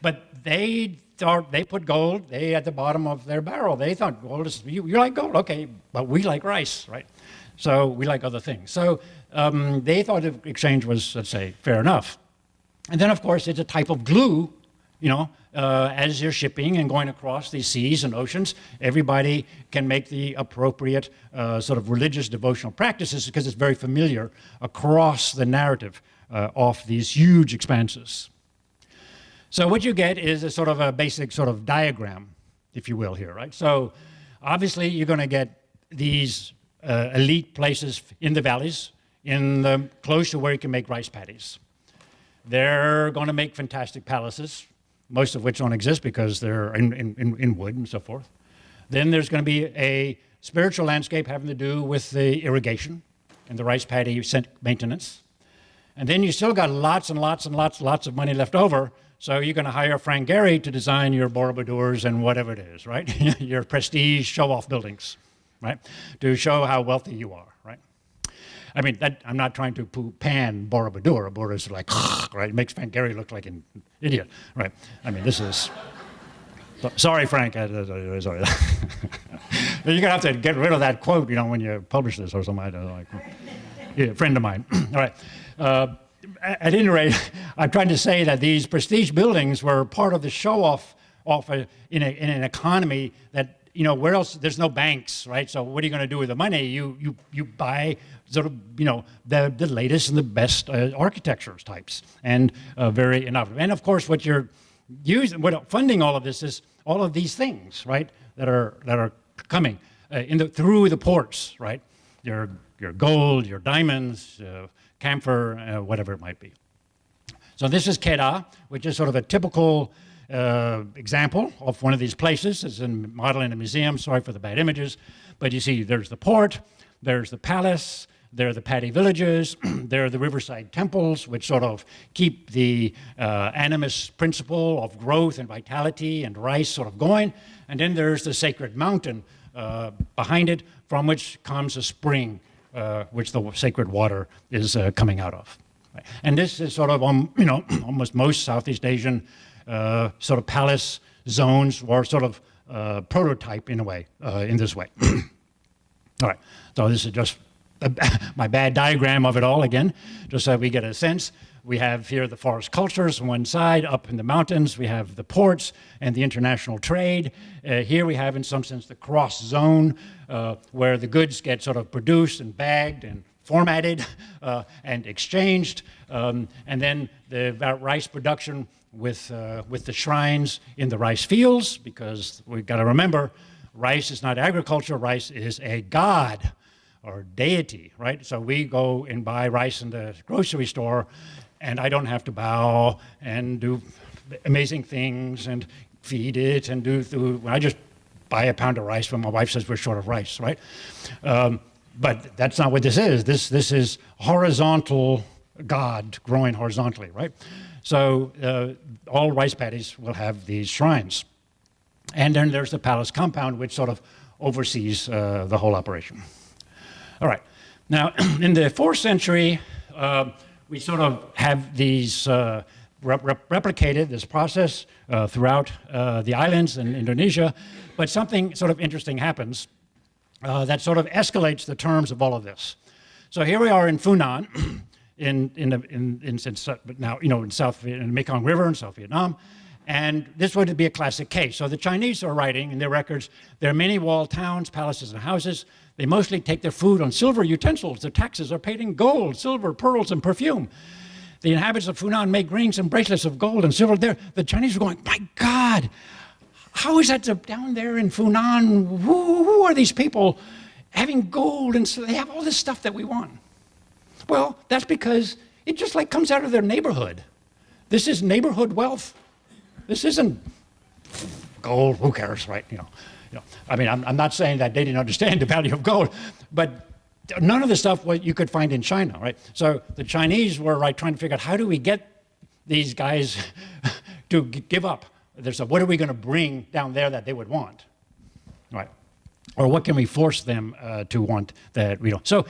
But they thought, they put gold, they at the bottom of their barrel. They thought, gold is, you like gold, okay, but we like rice, right? So we like other things. So they thought the exchange was, let's say, fair enough. And then, of course, it's a type of glue, you know, as you're shipping and going across these seas and oceans, everybody can make the appropriate sort of religious devotional practices because it's very familiar across the narrative of these huge expanses. So what you get is a sort of a basic sort of diagram, if you will, here, right? So obviously you're going to get these elite places in the valleys, close to where you can make rice paddies. They're going to make fantastic palaces, most of which don't exist because they're in wood and so forth. Then there's going to be a spiritual landscape having to do with the irrigation and the rice paddy maintenance. And then you still got lots and lots and lots of money left over, so you're going to hire Frank Gehry to design your Borobadors and whatever it is, right? Your prestige show-off buildings, right? To show how wealthy you are, right? I mean, I'm not trying to pan Borobudur. Borobudur is like, right? It makes Frank Gehry look like an idiot, right? I mean, this is... Sorry, Frank. Sorry. You're going to have to get rid of that quote, you know, when you publish this or something. I don't know, like, yeah, a friend of mine. All right. At any rate, I'm trying to say that these prestige buildings were part of the show-off in an economy that, you know, where else, there's no banks, right? So what are you going to do with the money? You buy sort of, you know, the latest and the best architecture types, and very innovative. And of course, what you're using, what funding all of this is all of these things, right? That are coming through the ports, right? Your gold, your diamonds, camphor, whatever it might be. So this is Kedah, which is sort of a typical example of one of these places. It's a model in a museum. Sorry for the bad images. But you see, there's the port, there's the palace, there are the paddy villages, there are the riverside temples, which sort of keep the animist principle of growth and vitality and rice sort of going. And then there's the sacred mountain behind it, from which comes a spring, which the sacred water is coming out of. Right? And this is sort of, you know, almost most Southeast Asian sort of palace zones were sort of prototype in a way, in this way. All right, so this is just my bad diagram of it all again, just so we get a sense. We have here the forest cultures on one side, up in the mountains. We have the ports and the international trade. Here we have, in some sense, the cross zone, where the goods get sort of produced and bagged and formatted and exchanged. And then the rice production with the shrines in the rice fields, because we've got to remember, rice is not agriculture, rice is a god or deity, right? So we go and buy rice in the grocery store, and I don't have to bow and do amazing things and feed it and I just buy a pound of rice when my wife says we're short of rice, right? But that's not what this is. This is horizontal God growing horizontally, right? So all rice paddies will have these shrines. And then there's the palace compound, which sort of oversees the whole operation. All right. Now, in the 4th century, we sort of have these replicated, this process throughout the islands and Indonesia, but something sort of interesting happens that sort of escalates the terms of all of this. So here we are in Funan, in the Mekong River in South Vietnam, and this would be a classic case. So the Chinese are writing in their records, there are many walled towns, palaces, and houses. They mostly take their food on silver utensils. Their taxes are paid in gold, silver, pearls, and perfume. The inhabitants of Funan make rings and bracelets of gold and silver. The Chinese are going, my God, how is that down there in Funan? Who are these people having gold? And so they have all this stuff that we want. Well, that's because it just like comes out of their neighborhood. This is neighborhood wealth. This isn't gold, who cares, right? You know, I mean, I'm not saying that they didn't understand the value of gold, but none of the stuff what you could find in China, right? So the Chinese were trying to figure out how do we get these guys to give up. There's a, what are we going to bring down there that they would want, right? Or what can we force them to want that we don't? So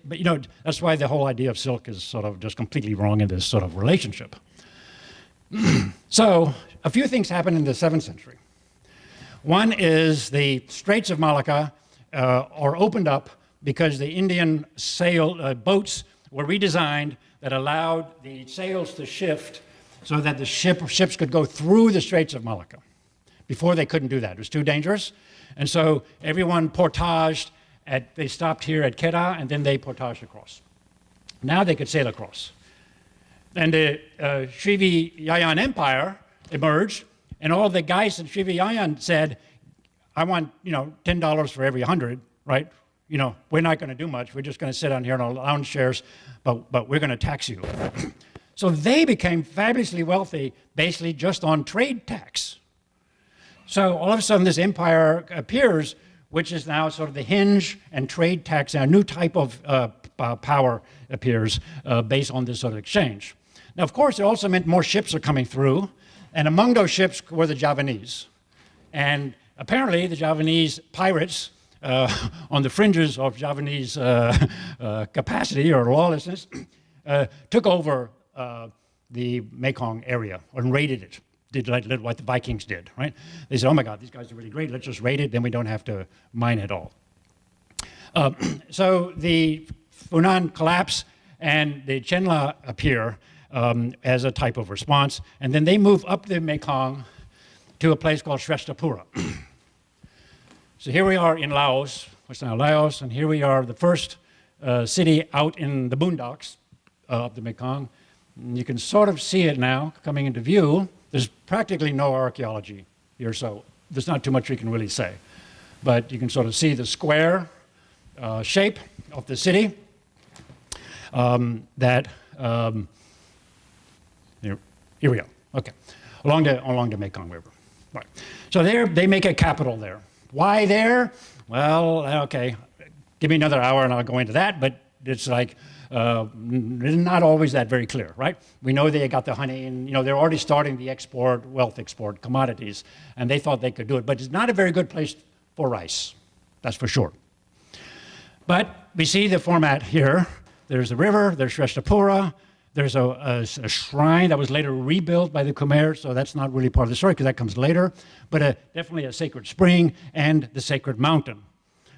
but you know, that's why the whole idea of silk is sort of just completely wrong in this sort of relationship. So a few things happened in the 7th century. One is the Straits of Malacca are opened up because the Indian boats were redesigned that allowed the sails to shift so that the ships could go through the Straits of Malacca. Before they couldn't do that. It was too dangerous. And so everyone portaged they stopped here at Kedah and then they portaged across. Now they could sail across. And the Srivijayan Empire emerged, and all the guys in Srivijayan said, I want, you know, $10 for every 100, right? You know, we're not going to do much. We're just going to sit down here in our lounge chairs, but we're going to tax you. So they became fabulously wealthy basically just on trade tax. So all of a sudden this empire appears, which is now sort of the hinge and trade tax, and a new type of power appears based on this sort of exchange. Now, of course, it also meant more ships are coming through, and among those ships were the Javanese. And apparently the Javanese pirates, on the fringes of Javanese capacity or lawlessness, took over the Mekong area and raided it. Did what the Vikings did, right? They said, oh my God, these guys are really great, let's just raid it, then we don't have to mine it all. So the Funan collapse and the Chenla appear as a type of response, and then they move up the Mekong to a place called Shrestapura. So here we are in Laos, what's now Laos, and here we are, the first city out in the boondocks of the Mekong. And you can sort of see it now coming into view. There's practically no archaeology here, so there's not too much we can really say. But you can sort of see the square shape of the city here we go, okay, along the Mekong River. Right. So there, they make a capital there. Why there? Well, okay, give me another hour and I'll go into that, but it's like, it's not always that very clear, right? We know they got the honey, and you know they're already starting the export, wealth export, commodities, and they thought they could do it, but it's not a very good place for rice, that's for sure. But we see the format here. There's the river, there's Shrestapura, there's a shrine that was later rebuilt by the Khmer, so that's not really part of the story because that comes later, but definitely a sacred spring and the sacred mountain.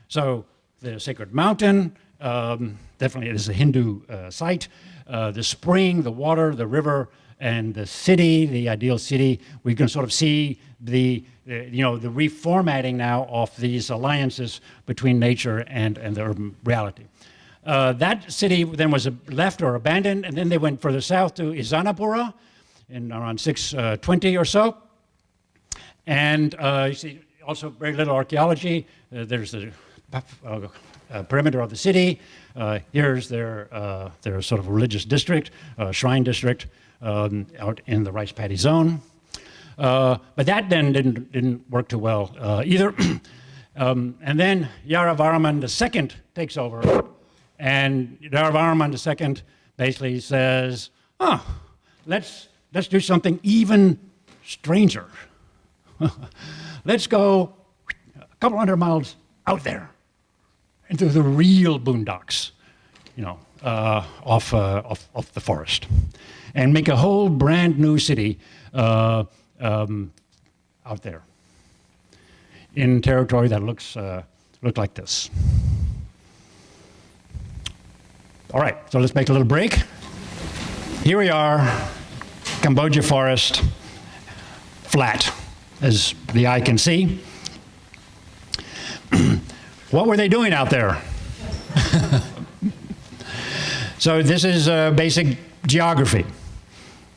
So the sacred mountain, definitely it is a Hindu site. The spring, the water, the river, and the city, the ideal city, we can sort of see the reformatting now of these alliances between nature and the urban reality. That city then was left or abandoned, and then they went further south to Izanapura in around 620 or so. And you see also very little archaeology. There's the perimeter of the city. Here's their sort of religious district, shrine district, out in the rice paddy zone. But that then didn't work too well either. And then Yaravaraman II takes over, and Yaravaraman II basically says, let's do something even stranger. Let's go a couple hundred miles out there into the real boondocks, you know, off the forest, and make a whole brand new city out there in territory that looked like this. All right, so let's make a little break. Here we are, Cambodia forest, flat, as the eye can see. What were they doing out there? So this is basic geography.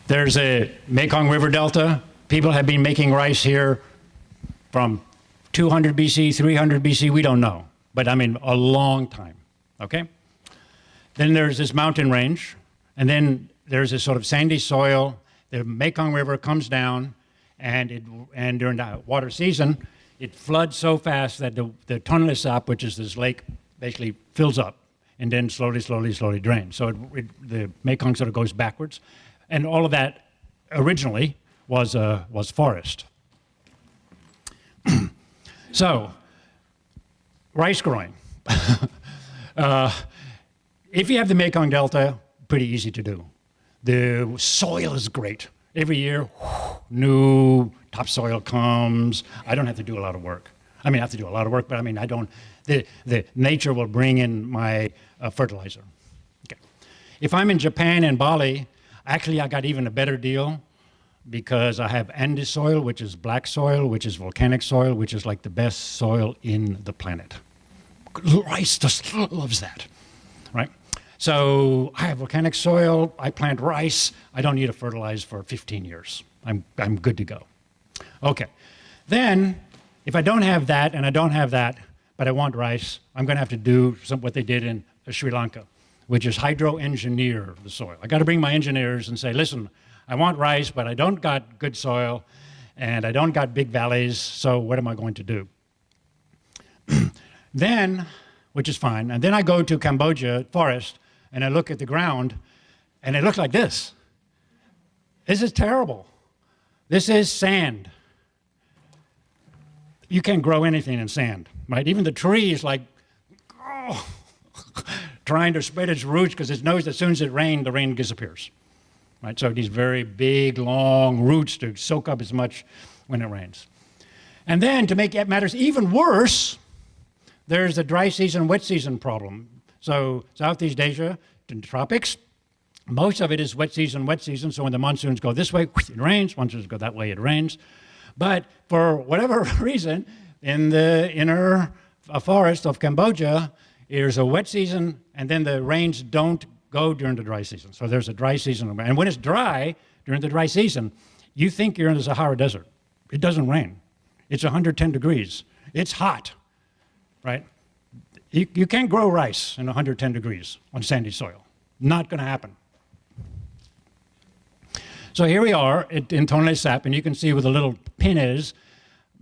There's a Mekong River Delta. People have been making rice here from 200 BC, 300 BC, we don't know. But I mean, a long time, okay? Then there's this mountain range, and then there's this sort of sandy soil. The Mekong River comes down, and during the water season, it floods so fast that the Tonle Sap, which is this lake, basically fills up and then slowly drains. So the Mekong sort of goes backwards. And all of that originally was forest. So, rice growing. If you have the Mekong Delta, pretty easy to do. The soil is great. Every year, new topsoil comes. I don't have to do a lot of work. I mean, I have to do a lot of work, but I mean, I don't, the nature will bring in my fertilizer. Okay. If I'm in Japan and Bali, actually I got even a better deal because I have Andes soil, which is black soil, which is volcanic soil, which is like the best soil in the planet. Rice just loves that, right? So I have volcanic soil, I plant rice, I don't need to fertilize for 15 years. I'm good to go. Okay, then if I don't have that and I don't have that, but I want rice, I'm gonna have to do what they did in Sri Lanka, which is hydro-engineer the soil. I gotta bring my engineers and say, listen, I want rice, but I don't got good soil and I don't got big valleys, so what am I going to do? Then, which is fine, and then I go to Cambodia forest and I look at the ground and it looks like this. This is terrible. This is sand. You can't grow anything in sand, right? Even the tree is like, oh, trying to spread its roots because it knows that as soon as it rains, the rain disappears, right? So these very big, long roots to soak up as much when it rains. And then to make matters even worse, there's the dry season, wet season problem. So Southeast Asia, in the tropics, most of it is wet season, so when the monsoons go this way, it rains, monsoons go that way, it rains. But for whatever reason, in the inner forest of Cambodia, there's a wet season, and then the rains don't go during the dry season. So there's a dry season. And when it's dry during the dry season, you think you're in the Sahara Desert. It doesn't rain. It's 110 degrees. It's hot, right? You can't grow rice in 110 degrees on sandy soil. Not going to happen. So here we are in Tonle Sap, and you can see where the little pin is,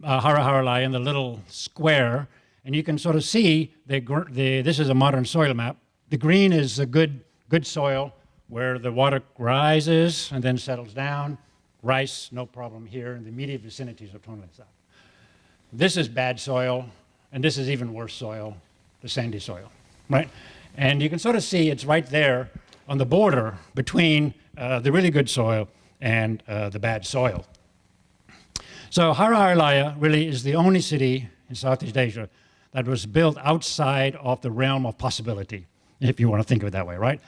Hara Haralai, in the little square, and you can sort of see this is a modern soil map. The green is a good soil where the water rises and then settles down. Rice, no problem here in the immediate vicinities of Tonle Sap. This is bad soil, and this is even worse soil, the sandy soil, right? And you can sort of see it's right there on the border between the really good soil and the bad soil. So Hara Haralaya really is the only city in Southeast Asia that was built outside of the realm of possibility, if you want to think of it that way, right?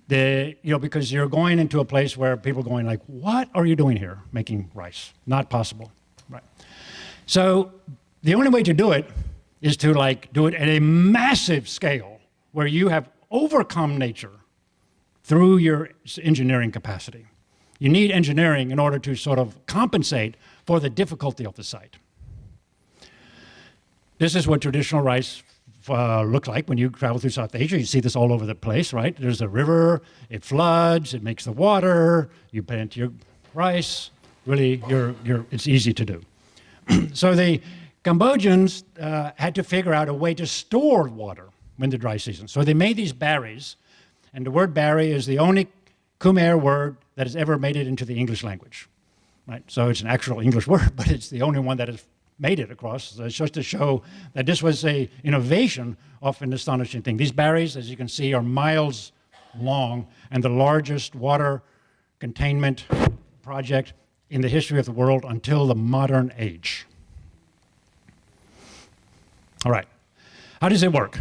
Because you're going into a place where people are going like, what are you doing here making rice? Not possible, right? So the only way to do it is to do it at a massive scale where you have overcome nature through your engineering capacity. You need engineering in order to sort of compensate for the difficulty of the site. This is what traditional rice look like when you travel through South Asia. You see this all over the place, right? There's a river, it floods, it makes the water, you plant your rice. Really, it's easy to do. So the Cambodians had to figure out a way to store water when the dry season. So they made these barries, and the word barry is the only Khmer word that has ever made it into the English language, right? So it's an actual English word, but it's the only one that has made it across. So it's just to show that this was an innovation of an astonishing thing. These barries, as you can see, are miles long and the largest water containment project in the history of the world until the modern age. All right, how does it work?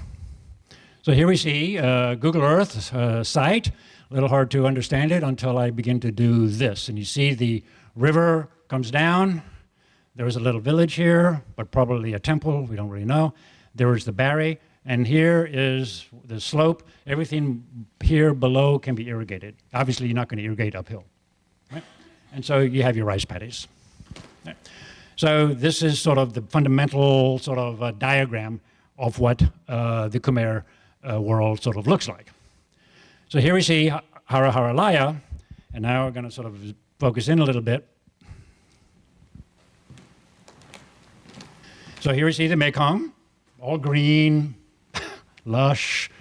So here we see Google Earth site. A little hard to understand it until I begin to do this. And you see the river comes down. There was a little village here, but probably a temple, we don't really know. There was the barry, and here is the slope. Everything here below can be irrigated. Obviously, you're not going to irrigate uphill, right? And so you have your rice paddies. Right? So this is sort of the fundamental sort of diagram of what the Khmer world sort of looks like. So here we see Hara Haralaya, and now we're going to sort of focus in a little bit. So here we see the Mekong, all green, lush,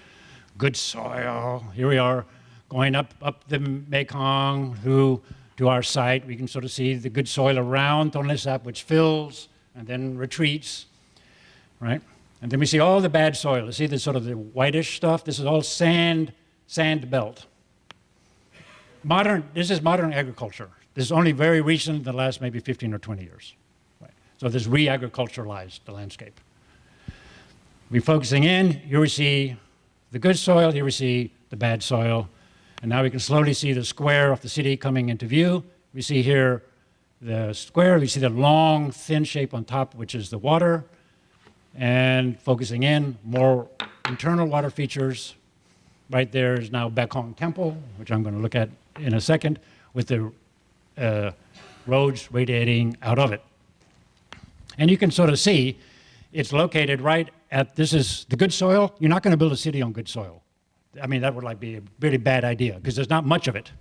good soil. Here we are going up the Mekong through to our site. We can sort of see the good soil around Tonle Sap, which fills and then retreats, right? And then we see all the bad soil. You see the sort of the whitish stuff? This is all sand belt. This is modern agriculture. This is only very recent, in the last maybe 15 or 20 years. Right? So this re-agriculturalized the landscape. We're focusing in, here we see the good soil, here we see the bad soil. And now we can slowly see the square of the city coming into view. We see here the square, we see the long, thin shape on top, which is the water. And focusing in, more internal water features. Right there is now Bakong Temple, which I'm going to look at in a second, with the roads radiating out of it. And you can sort of see it's located right at, this is the good soil. You're not going to build a city on good soil. I mean, that would be a really bad idea because there's not much of it.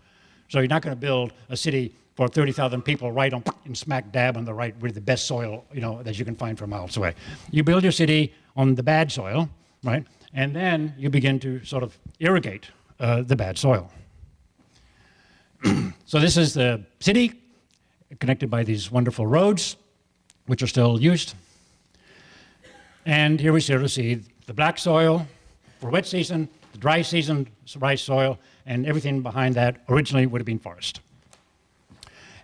So you're not going to build a city for 30,000 people right on in smack dab on the right with the best soil, that you can find for miles away. You build your city on the bad soil, right? And then you begin to sort of irrigate the bad soil. So this is the city connected by these wonderful roads, which are still used. And here we sort of see the black soil for wet season, the dry season rice soil, and everything behind that originally would have been forest.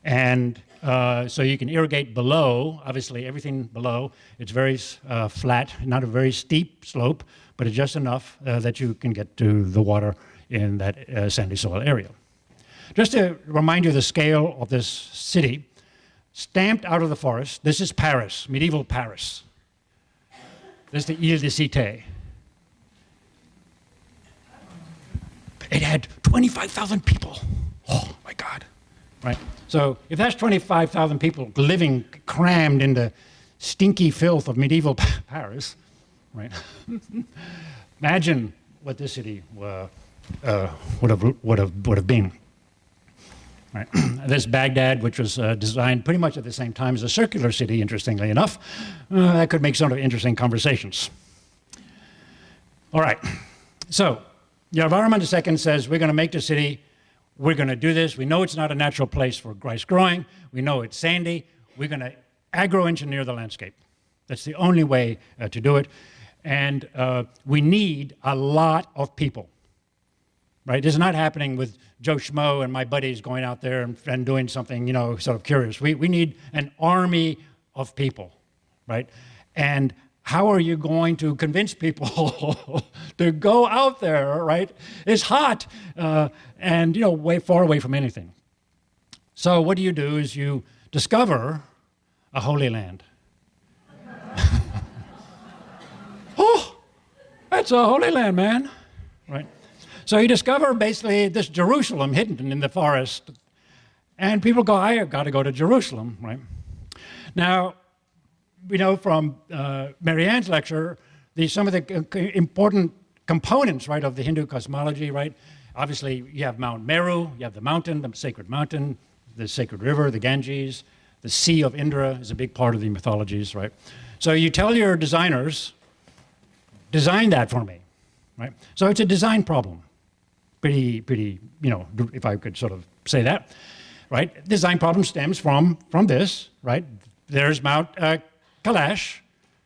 And so you can irrigate below, obviously everything below. It's very flat, not a very steep slope, but it's just enough that you can get to the water in that sandy soil area. Just to remind you the scale of this city, stamped out of the forest, this is Paris, medieval Paris. This is the Ile de Cité. It had 25,000 people. Oh my God, right? So if that's 25,000 people living crammed in the stinky filth of medieval Paris, right? Imagine what this city would have been. Right. This Baghdad, which was designed pretty much at the same time as a circular city, interestingly enough, that could make some of interesting conversations. All right, so Yavarman II says, we're going to make the city, we're going to do this. We know it's not a natural place for rice growing. We know it's sandy. We're going to agro-engineer the landscape. That's the only way to do it. And we need a lot of people. Right? This is not happening with Joe Schmo and my buddies going out there and doing something, sort of curious. We need an army of people, right? And how are you going to convince people to go out there, right? It's hot and, way far away from anything. So what you do is you discover a holy land. Oh, that's a holy land, man, right? So you discover basically this Jerusalem hidden in the forest, and people go, I have got to go to Jerusalem, right? Now, we know from Marianne's lecture, some of the important components, right, of the Hindu cosmology, right? Obviously, you have Mount Meru, you have the mountain, the sacred mountain, the sacred river, the Ganges, the Sea of Indra is a big part of the mythologies, right? So you tell your designers, design that for me, right? So it's a design problem. Pretty, if I could sort of say that, right? Design problem stems from this, right? There's Mount Kailash,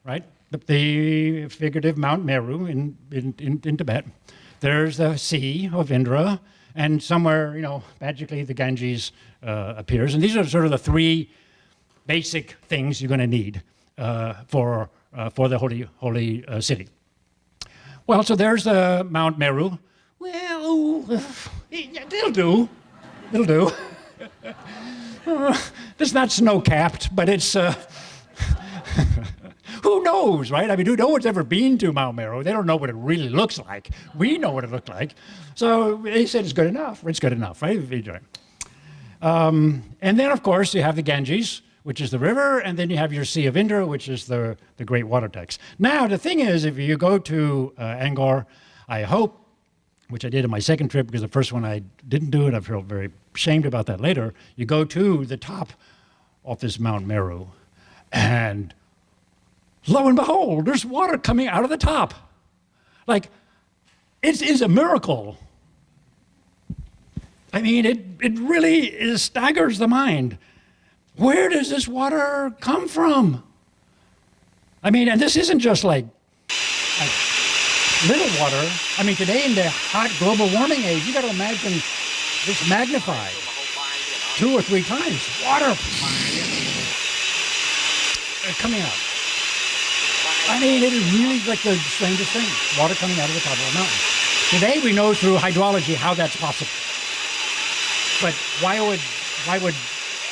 right? The figurative Mount Meru in Tibet. There's the Sea of Indra, and somewhere, magically the Ganges appears. And these are sort of the three basic things you're going to need for the holy city. Well, so there's the Mount Meru. Well, it'll do. It'll do. It's not snow-capped, but it's, who knows, right? I mean, no one's ever been to Mount Meru. They don't know what it really looks like. We know what it looked like. So they said it's good enough. It's good enough, right? And then, of course, you have the Ganges, which is the river, and then you have your Sea of Indra, which is the great water text. Now, the thing is, if you go to Angkor, I hope, which I did in my second trip, because the first one I didn't do it, I feel very ashamed about that later, you go to the top of this Mount Meru, and lo and behold, there's water coming out of the top. Like, it is a miracle. I mean, it really staggers the mind. Where does this water come from? I mean, and this isn't just like little water. I mean, today in the hot global warming age, you got to imagine this magnified 2 or 3 times. Water coming out. I mean, it is really like the strangest thing. Water coming out of the top of a mountain. Today we know through hydrology how that's possible. But why would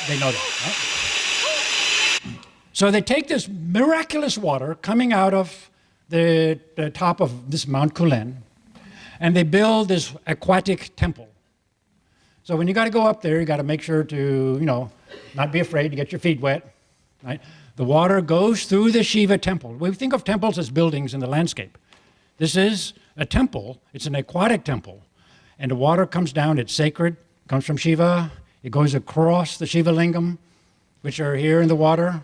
they know that, right? So they take this miraculous water coming out of the top of this Mount Kulen, and they build this aquatic temple. So when you got to go up there, you got to make sure to, not be afraid to get your feet wet, right? The water goes through the Shiva Temple. We think of temples as buildings in the landscape. This is a temple. It's an aquatic temple. And the water comes down. It's sacred. Comes from Shiva. It goes across the Shiva Lingam, which are here in the water,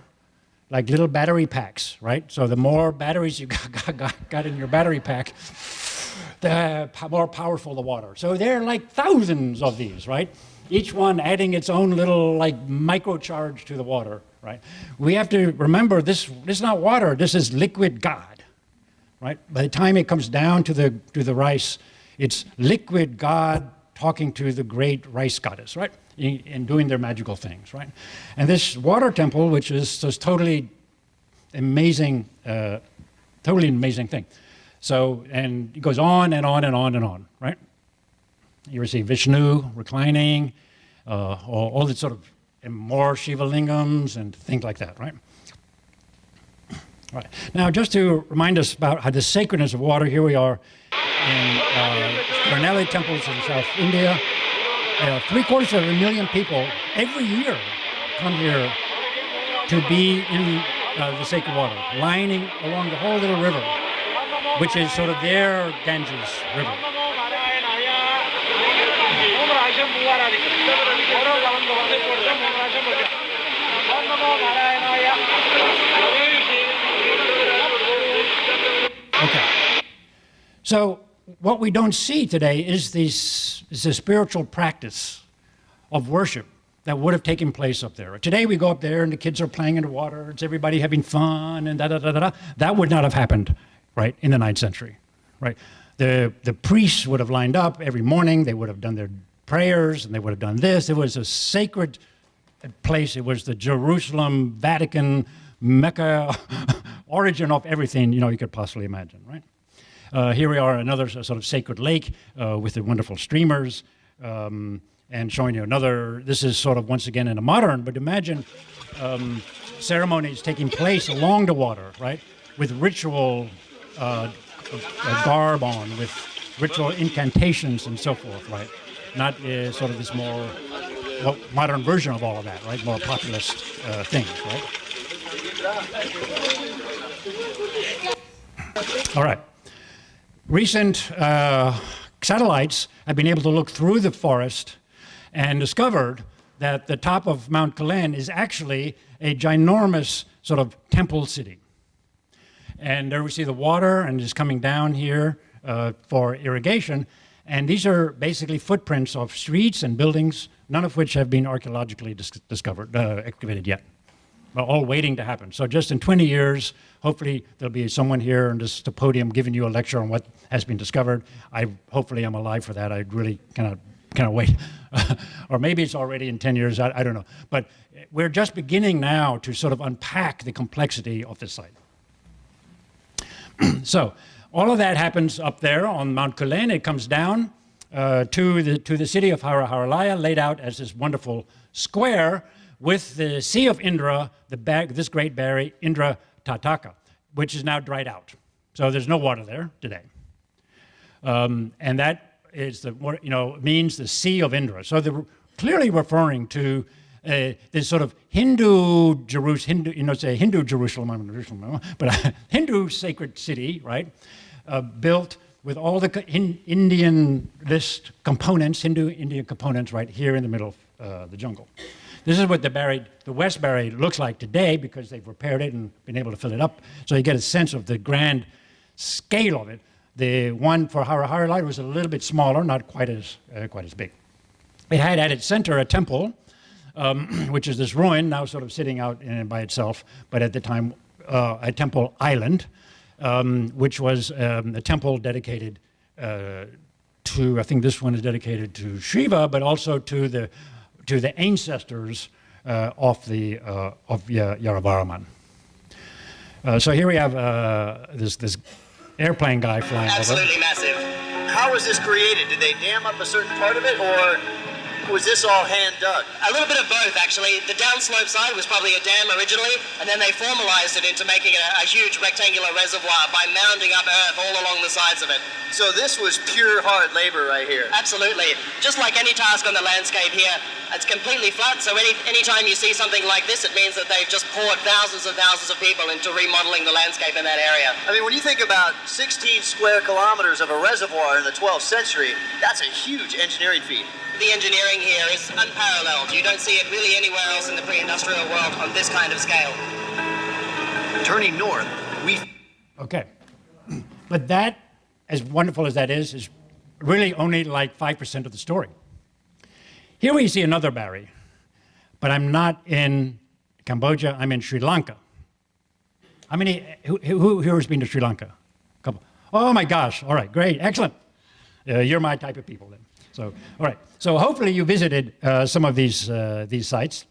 like little battery packs, right? So the more batteries you got in your battery pack, the more powerful the water. So there are like thousands of these, right? Each one adding its own little like microcharge to the water, right? We have to remember this is not water, this is liquid God, right? By the time it comes down to the rice, it's liquid God talking to the great rice goddess, right? And doing their magical things, right? And this water temple, which is just totally amazing thing. So, and it goes on and on and on and on, right? You see Vishnu reclining, all the sort of and more Shiva lingams and things like that, right? Right. Now, just to remind us about how the sacredness of water, here we are in Karnali temples in South India. 750,000 people every year come here to be in the sacred water, lining along the whole little river, which is sort of their Ganges River. Okay. So what we don't see today is the spiritual practice of worship that would have taken place up there. Today we go up there and the kids are playing in the water, it's everybody having fun and da-da-da-da-da. That would not have happened, right, in the 9th century, right? The priests would have lined up every morning, they would have done their prayers and they would have done this. It was a sacred place. It was the Jerusalem, Vatican, Mecca origin of everything, you could possibly imagine, right? Here we are, another sort of sacred lake with the wonderful streamers, and showing you another, this is sort of once again in a modern, but imagine ceremonies taking place along the water, right? With ritual garb on, with ritual incantations and so forth, right? Not sort of this more modern version of all of that, right? More populist things, right? All right. Recent satellites have been able to look through the forest and discovered that the top of Mount Kulen is actually a ginormous sort of temple city. And there we see the water, and it's coming down here for irrigation. And these are basically footprints of streets and buildings, none of which have been archaeologically excavated yet. Well, all waiting to happen. So just in 20 years, hopefully there'll be someone here on just a podium giving you a lecture on what has been discovered. Hopefully I'm alive for that. I'd really kind of wait. Or maybe it's already in 10 years, I don't know. But we're just beginning now to sort of unpack the complexity of this site. So all of that happens up there on Mount Kulen. It comes down to the city of Haraharalaya, laid out as this wonderful square with the Sea of Indra, this great berry, Indra Tataka, which is now dried out. So there's no water there today. And that is means the Sea of Indra. So they're clearly referring to this sort of Hindu Jerusalem, but a Hindu sacred city, right? Built with all the Indian components, Indian components, right here in the middle of the jungle. This is what the West Barrier looks like today because they've repaired it and been able to fill it up. So you get a sense of the grand scale of it. The one for Haraharalaya was a little bit smaller, not quite as big. It had at its center a temple, which is this ruin, now sort of sitting out by itself, but at the time a temple island, which was a temple dedicated to, I think this one is dedicated to Shiva, but also to the ancestors of Yaravaraman. So here we have this airplane guy flying over. Absolutely massive. How was this created? Did they dam up a certain part of it, or was this all hand dug? A little bit of both, actually. The downslope side was probably a dam originally, and then they formalized it into making it a huge rectangular reservoir by mounding up earth all along the sides of it. So this was pure hard labor right here. Absolutely. Just like any task on the landscape here, it's completely flat, so anytime you see something like this, it means that they've just poured thousands and thousands of people into remodeling the landscape in that area. I mean, when you think about 16 square kilometers of a reservoir in the 12th century, that's a huge engineering feat. The engineering here is unparalleled. You don't see it really anywhere else in the pre-industrial world on this kind of scale. Turning north, Okay. But that, as wonderful as that is really only like 5% of the story. Here we see another barrier, but I'm not in Cambodia, I'm in Sri Lanka. How many, who here has been to Sri Lanka? Couple. Oh my gosh, all right, great, excellent. You're my type of people then. So, all right. So hopefully you visited some of these sites.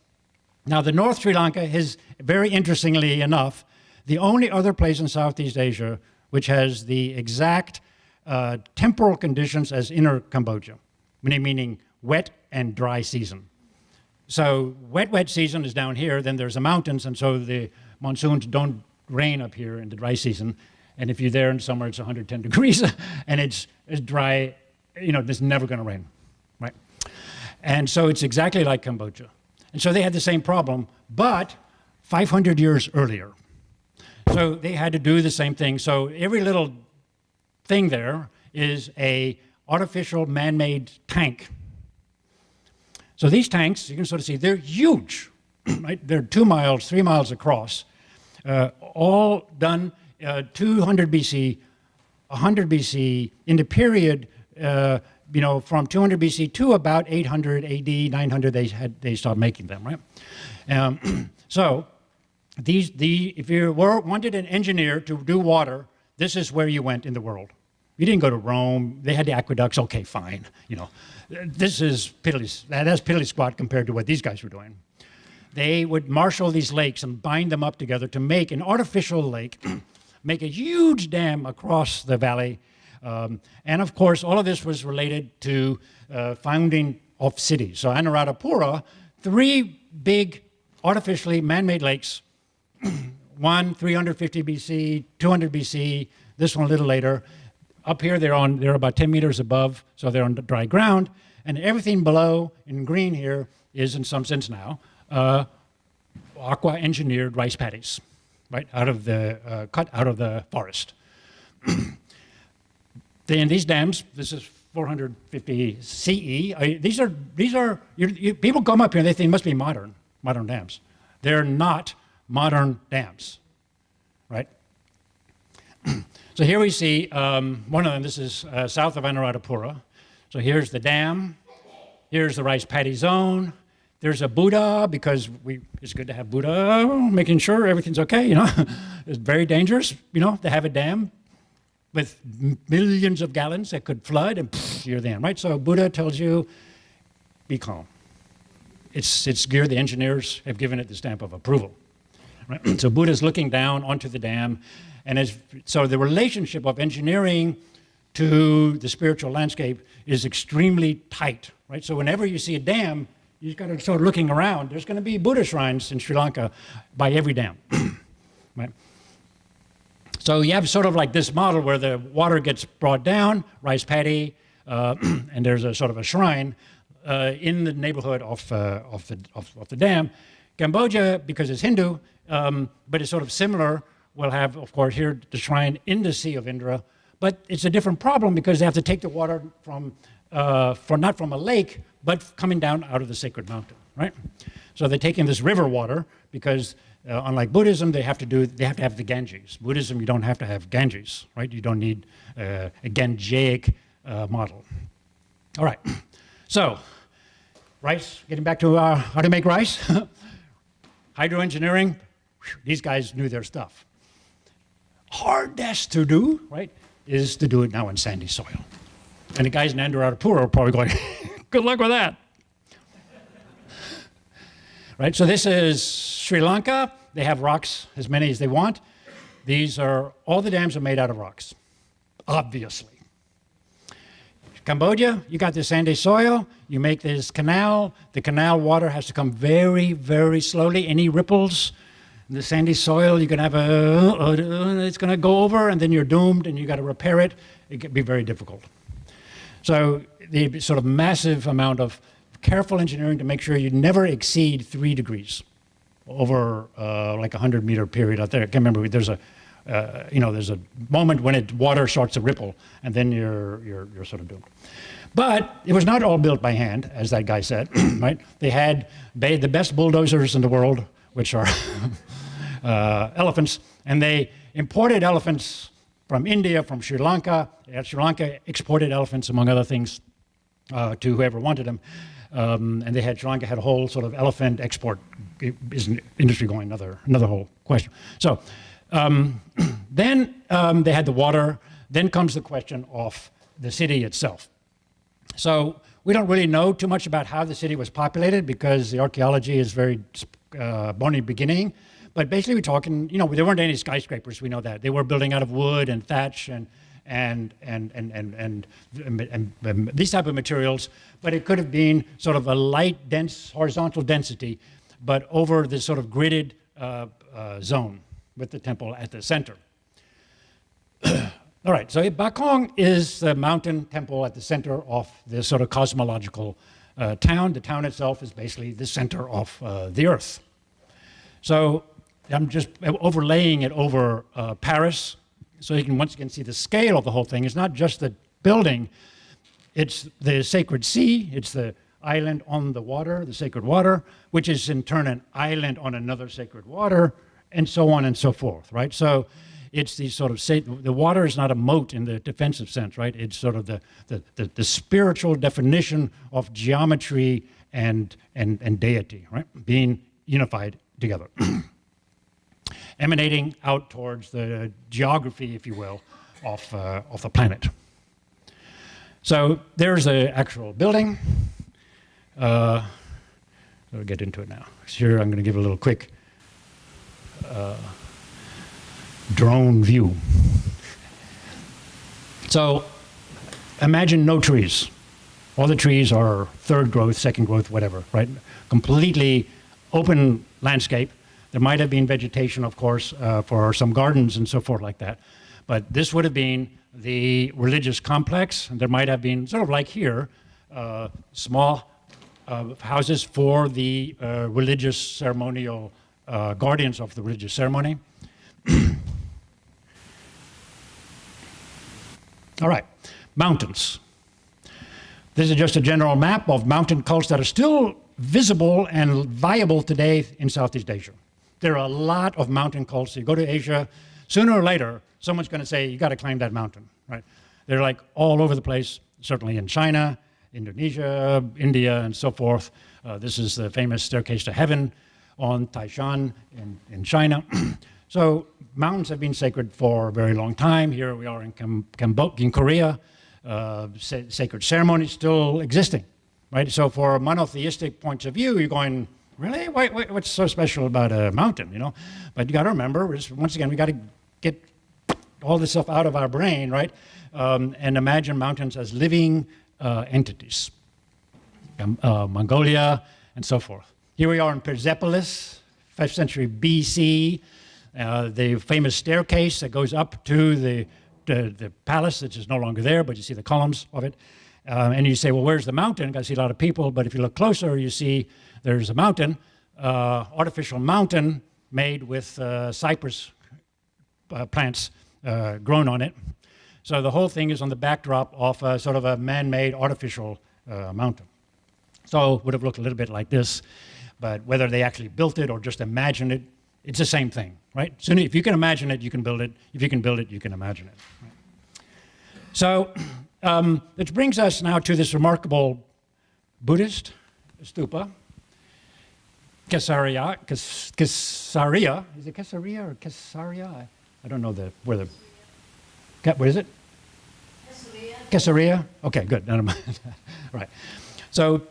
Now, the North Sri Lanka is, very interestingly enough, the only other place in Southeast Asia which has the exact temporal conditions as Inner Cambodia, meaning wet and dry season. So wet season is down here, then there's the mountains, and so the monsoons don't rain up here in the dry season. And if you're there in summer, it's 110 degrees, and it's dry. You know, there's never going to rain, right? And so it's exactly like Cambodia. And so they had the same problem, but 500 years earlier. So they had to do the same thing. So every little thing there is a artificial man-made tank. So these tanks, you can sort of see, they're huge, right? They're 2 miles, 3 miles across, all done 200 BC, 100 BC, in the period from 200 BC to about 800 AD, 900, they started making them, right? So if you wanted an engineer to do water, this is where you went in the world. You didn't go to Rome. They had the aqueducts. Okay, fine. This is that's piddly squat compared to what these guys were doing. They would marshal these lakes and bind them up together to make an artificial lake, make a huge dam across the valley. And of course, all of this was related to founding of cities. So Anuradhapura, 3 big artificially man-made lakes, one 350 BC, 200 BC, this one a little later. Up here, they're about 10 meters above, so they're on the dry ground. And everything below in green here is, in some sense now, aqua-engineered rice paddies, right, cut out of the forest. In these dams, this is 450 CE. These are people come up here and they think must be modern dams. They're not modern dams, right? So here we see one of them. This is south of Anuradhapura. So here's the dam. Here's the rice paddy zone. There's a Buddha, because it's good to have Buddha, making sure everything's okay. It's very dangerous, to have a dam with millions of gallons that could flood, and you're there, right? So Buddha tells you, be calm. It's gear. The engineers have given it the stamp of approval, right? So Buddha's looking down onto the dam, and so the relationship of engineering to the spiritual landscape is extremely tight, right? So whenever you see a dam, you just got to start looking around. There's going to be Buddha shrines in Sri Lanka by every dam, right? So you have sort of like this model where the water gets brought down, rice paddy, and there's a sort of a shrine in the neighborhood of the dam. Cambodia, because it's Hindu, but it's sort of similar, will have, of course, here the shrine in the Sea of Indra, but it's a different problem because they have to take the water from not from a lake, but coming down out of the sacred mountain, right? So they're taking this river water because unlike Buddhism, they have to have the Ganges. Buddhism, you don't have to have Ganges, right? You don't need a Gangic model. All right, so Rice, getting back to how to make rice. Hydroengineering, these guys knew their stuff. Hardest to do, right, is to do it now in sandy soil. And the guys in Anuradhapura are probably going, good luck with that. Right, so this is Sri Lanka. They have rocks, as many as they want. These are, all the dams are made out of rocks, obviously. Cambodia, you got the sandy soil, you make this canal, the canal water has to come very, very slowly. Any ripples in the sandy soil, you can have it's gonna go over and then you're doomed and you gotta repair it. It can be very difficult. So the sort of massive amount of careful engineering to make sure you never exceed 3 degrees over like a 100-meter period out there. I can't remember, there's a moment when water starts to ripple, and then you're sort of doomed. But it was not all built by hand, as that guy said, right? They had the best bulldozers in the world, which are elephants, and they imported elephants from India, from Sri Lanka. Sri Lanka exported elephants, among other things, to whoever wanted them. And Sri Lanka had a whole sort of elephant export industry going, another whole question. So then they had the water. Then comes the question of the city itself. So we don't really know too much about how the city was populated because the archaeology is very bony beginning. But basically we're talking, there weren't any skyscrapers, we know that. They were building out of wood and thatch and these type of materials, but it could have been sort of a light, dense, horizontal density, but over this sort of gridded zone with the temple at the center. All right, so Bakong is the mountain temple at the center of this sort of cosmological town. The town itself is basically the center of the earth. So I'm just overlaying it over Paris, so you can once again see the scale of the whole thing. It's not just the building, it's the sacred sea, it's the island on the water, the sacred water, which is in turn an island on another sacred water, and so on and so forth, right? So it's the sort of, the water is not a moat in the defensive sense, right? It's sort of the spiritual definition of geometry and deity, right? Being unified together. Emanating out towards the geography, if you will, of the planet. So there's the actual building. I'll get into it now. Here I'm going to give a little quick drone view. So imagine no trees. All the trees are third growth, second growth, whatever, right? Completely open landscape. There might have been vegetation, of course, for some gardens and so forth like that. But this would have been the religious complex. And there might have been, sort of like here, small houses for the religious ceremonial guardians of the religious ceremony. All right, mountains. This is just a general map of mountain cults that are still visible and viable today in Southeast Asia. There are a lot of mountain cults. You go to Asia, sooner or later, someone's going to say, you got to climb that mountain, right? They're like all over the place, certainly in China, Indonesia, India, and so forth. This is the famous staircase to heaven on Taishan in China. So mountains have been sacred for a very long time. Here we are in Korea, sacred ceremonies still existing, right? So for monotheistic points of view, you're going, really? What's so special about a mountain, But you got to remember, once again, we got to get all this stuff out of our brain, right? And imagine mountains as living entities. Mongolia and so forth. Here we are in Persepolis, 5th century BC. The famous staircase that goes up to the palace, which is no longer there, but you see the columns of it. And you say, well, where's the mountain? I see a lot of people, but if you look closer, you see there's a mountain, artificial mountain made with cypress plants grown on it. So the whole thing is on the backdrop of sort of a man-made artificial mountain. So it would have looked a little bit like this, but whether they actually built it or just imagined it, it's the same thing, right? So if you can imagine it, you can build it. If you can build it, you can imagine it. Right? So which brings us now to this remarkable Buddhist stupa. Caesarea, Caesarea, is it Caesarea or Caesarea? I don't know where the, what is it? Caesarea? Okay, good. Never mind. Right. So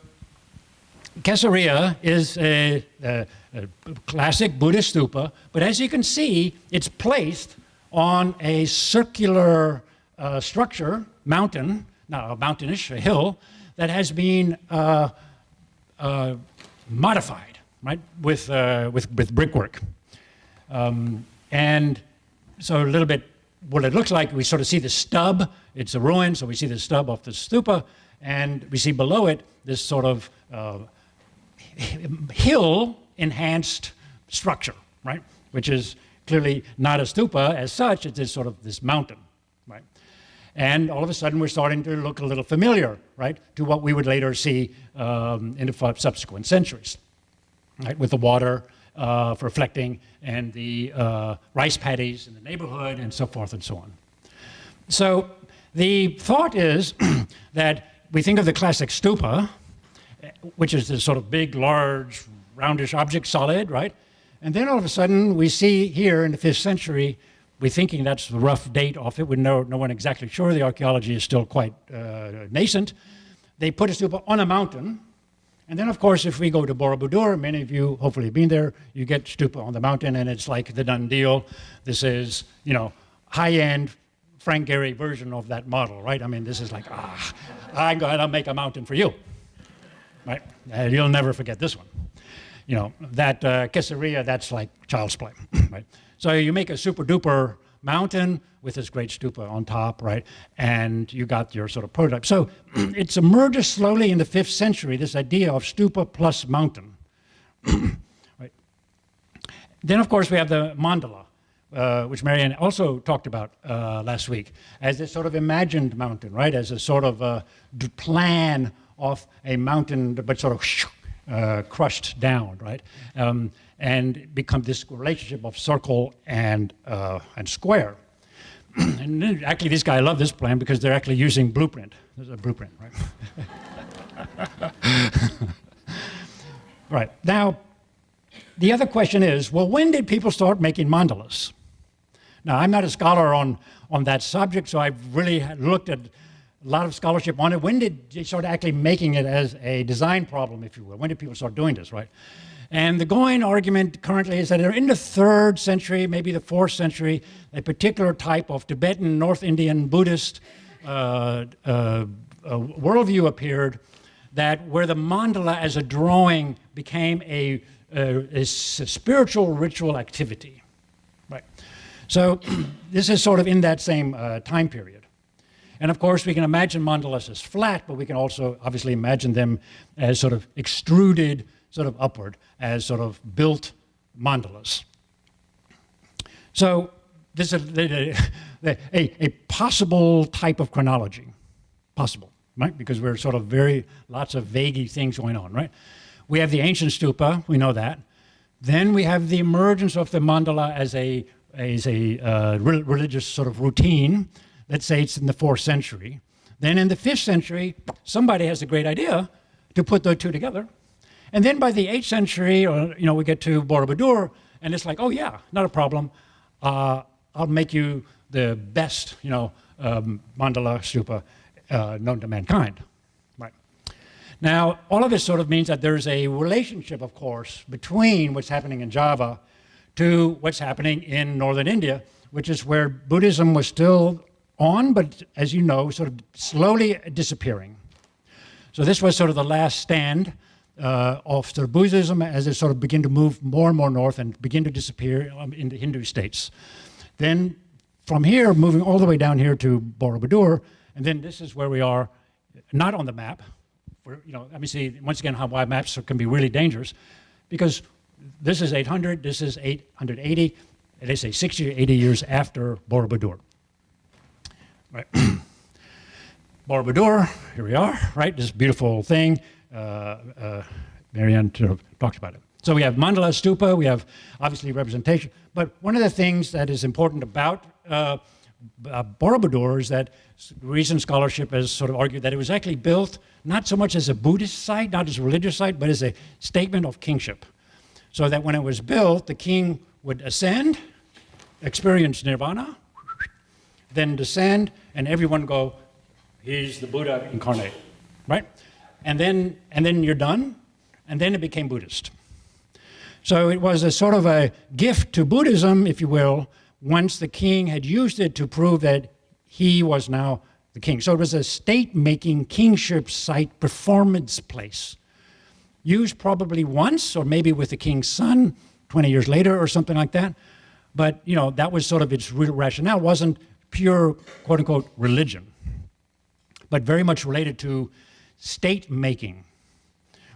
Caesarea is a classic Buddhist stupa, but as you can see, it's placed on a circular structure, mountain, not a mountainish, a hill, that has been modified, right, with brickwork. And so a little bit what it looks like, we sort of see the stub. It's a ruin, so we see the stub of the stupa, and we see below it this sort of hill-enhanced structure, right? Which is clearly not a stupa as such, it's sort of this mountain, right? And all of a sudden we're starting to look a little familiar, right, to what we would later see in the subsequent centuries, right, with the water reflecting and the rice paddies in the neighborhood and so forth and so on. So the thought is that we think of the classic stupa, which is this sort of big, large, roundish object, solid, right? And then all of a sudden we see here in the 5th century, we're thinking that's the rough date of it. We're no one exactly sure. The archaeology is still quite nascent. They put a stupa on a mountain. And then, of course, if we go to Borobudur, many of you hopefully have been there, you get stupa on the mountain, and it's like the done deal. This is, you know, high-end Frank Gehry version of that model, right? I mean, this is like, I'm going to make a mountain for you, right? And you'll never forget this one. You know, that Caesarea, that's like child's play, right? So you make a super-duper mountain with this great stupa on top, right? And you got your sort of prototype. So it's emerges slowly in the 5th century, this idea of stupa plus mountain. Right. Then, of course, we have the mandala, which Marianne also talked about last week, as this sort of imagined mountain, right? As a sort of plan of a mountain, but sort of crushed down, right? And become this relationship of circle and square. And actually, this guy, I love this plan because they're actually using blueprint. There's a blueprint, right? Right. Now, the other question is, well, when did people start making mandalas? Now, I'm not a scholar on that subject, so I've really looked at a lot of scholarship on it. When did they start actually making it as a design problem, if you will? When did people start doing this, right? And the going argument currently is that in the 3rd century, maybe the 4th century, a particular type of Tibetan, North Indian, Buddhist worldview appeared, that where the mandala as a drawing became a spiritual ritual activity, right? So this is sort of in that same time period. And of course, we can imagine mandalas as flat, but we can also obviously imagine them as sort of extruded sort of upward, as sort of built mandalas. So this is a possible type of chronology, possible, right? Because we're sort of lots of vague things going on, right? We have the ancient stupa, we know that. Then we have the emergence of the mandala as a religious sort of routine. Let's say it's in the 4th century. Then in the 5th century, somebody has a great idea to put the two together. And then by the 8th century, we get to Borobudur, and it's like, oh yeah, not a problem. I'll make you the best, mandala stupa known to mankind. Right. Now, all of this sort of means that there's a relationship, of course, between what's happening in Java to what's happening in northern India, which is where Buddhism was still on, but as you know, sort of slowly disappearing. So this was sort of the last stand of sort of Buddhism as it sort of began to move more and more north and begin to disappear in the Hindu states. Then from here, moving all the way down here to Borobudur, and then this is where we are, not on the map. Let me see, once again, why maps can be really dangerous, because this is 800, this is 880, and they say 60 or 80 years after Borobudur. Right. Borobudur, here we are, right? This beautiful thing. Marianne sort of talked about it. So we have mandala stupa, we have obviously representation, but one of the things that is important about Borobadors that recent scholarship has sort of argued that it was actually built not so much as a Buddhist site, not as a religious site, but as a statement of kingship. So that when it was built, the king would ascend, experience nirvana, then descend, and everyone go, he's the Buddha incarnate, right? And then you're done, and then it became Buddhist. So it was a sort of a gift to Buddhism, if you will, once the king had used it to prove that he was now the king. So it was a state-making kingship site performance place, used probably once, or maybe with the king's son 20 years later or something like that. But, you know, that was sort of its real rationale. It wasn't pure, quote-unquote, religion, but very much related to state-making,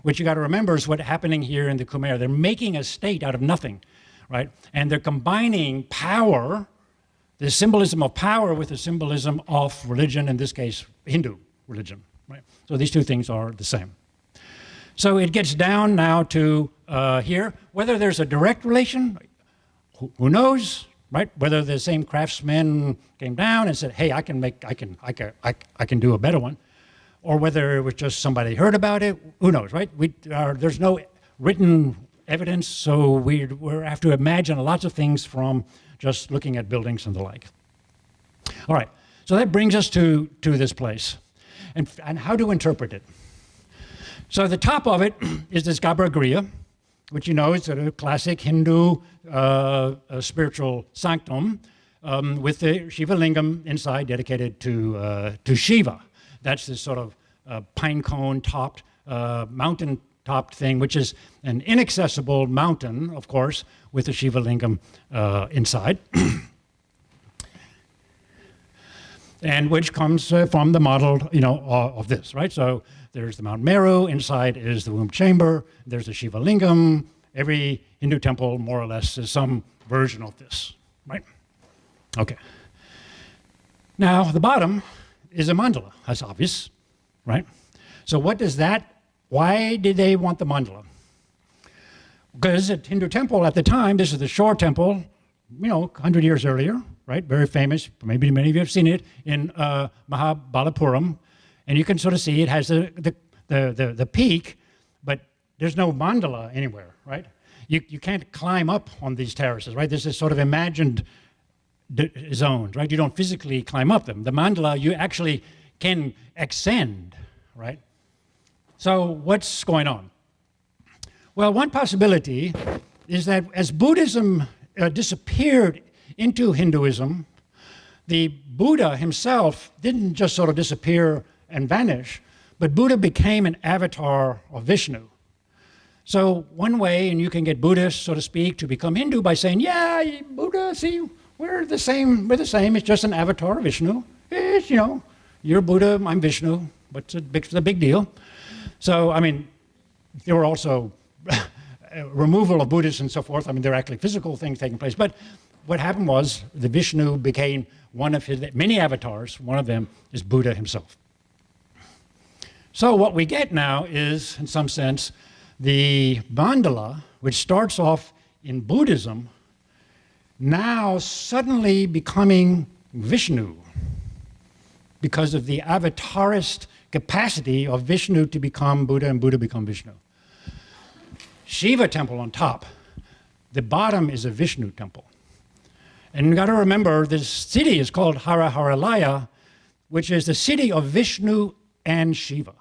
which you got to remember is what's happening here in the Khmer. They're making a state out of nothing, right? And they're combining power, the symbolism of power, with the symbolism of religion, in this case, Hindu religion, right? So these two things are the same. So it gets down now to here. Whether there's a direct relation, who knows, right? Whether the same craftsmen came down and said, "Hey, I can do a better one," or whether it was just somebody heard about it, who knows, right? There's no written evidence, so we have to imagine lots of things from just looking at buildings and the like. All right, so that brings us to this place, and how to interpret it. So the top of it is this Garbhagriha, which you know is a classic Hindu spiritual sanctum with the Shiva Lingam inside dedicated to Shiva. That's this sort of pine cone topped, mountain topped thing, which is an inaccessible mountain, of course, with the Shiva Lingam inside. And which comes from the model, you know, of this, right? So there's the Mount Meru, inside is the womb chamber, there's the Shiva Lingam. Every Hindu temple, more or less, is some version of this, right? Okay. Now, the bottom is a mandala. That's obvious, right? So why did they want the mandala? Because at Hindu temple at the time, this is the shore temple, you know, 100 years earlier, right? Very famous. Maybe many of you have seen it in Mahabalipuram. And you can sort of see it has the peak, but there's no mandala anywhere, right? You can't climb up on these terraces, right? This is sort of imagined zones, right? You don't physically climb up them. The mandala, you actually can ascend, right? So what's going on? Well, one possibility is that as Buddhism disappeared into Hinduism, the Buddha himself didn't just sort of disappear and vanish, but Buddha became an avatar of Vishnu. So one way, and you can get Buddhists, so to speak, to become Hindu by saying, yeah, Buddha, see, we're the same, it's just an avatar of Vishnu. It's, you know, you're Buddha, I'm Vishnu, but it's a big deal. So, I mean, there were also removal of Buddhists and so forth. I mean, there are actually physical things taking place. But what happened was the Vishnu became one of his many avatars. One of them is Buddha himself. So what we get now is, in some sense, the mandala, which starts off in Buddhism, now suddenly becoming Vishnu because of the avatarist capacity of Vishnu to become Buddha and Buddha become Vishnu. Shiva temple on top, the bottom is a Vishnu temple. And you got to remember this city is called Haraharalaya, which is the city of Vishnu and Shiva.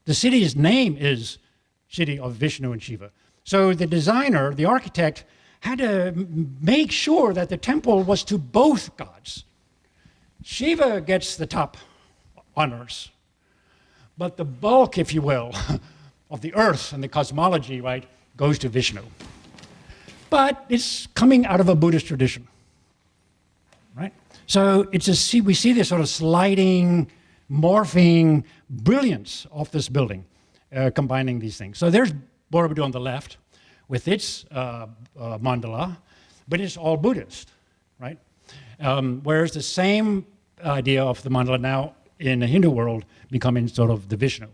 The city's name is City of Vishnu and Shiva. So the designer, the architect, had to make sure that the temple was to both gods. Shiva gets the top honors, but the bulk, if you will, of the earth and the cosmology, right, goes to Vishnu. But it's coming out of a Buddhist tradition, right? So we see this sort of sliding, morphing brilliance of this building, combining these things. So there's Borobudur on the left with its mandala, but it's all Buddhist, right? Whereas the same idea of the mandala now in the Hindu world becoming sort of the Vishnu.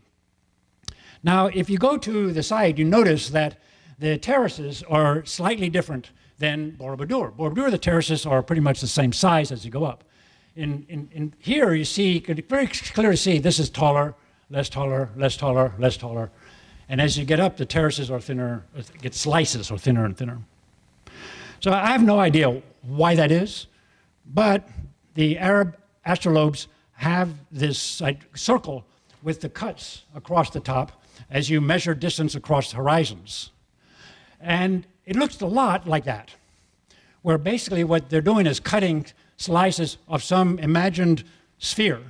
Now, if you go to the side, you notice that the terraces are slightly different than Borobudur. Borobudur, the terraces are pretty much the same size as you go up. In here, you see, you can very clearly see this is taller, less taller, less taller, less taller. And as you get up, the terraces are thinner, get slices are thinner and thinner. So I have no idea why that is, but the Arab astrolabes have this circle with the cuts across the top as you measure distance across horizons. And it looks a lot like that, where basically what they're doing is cutting slices of some imagined sphere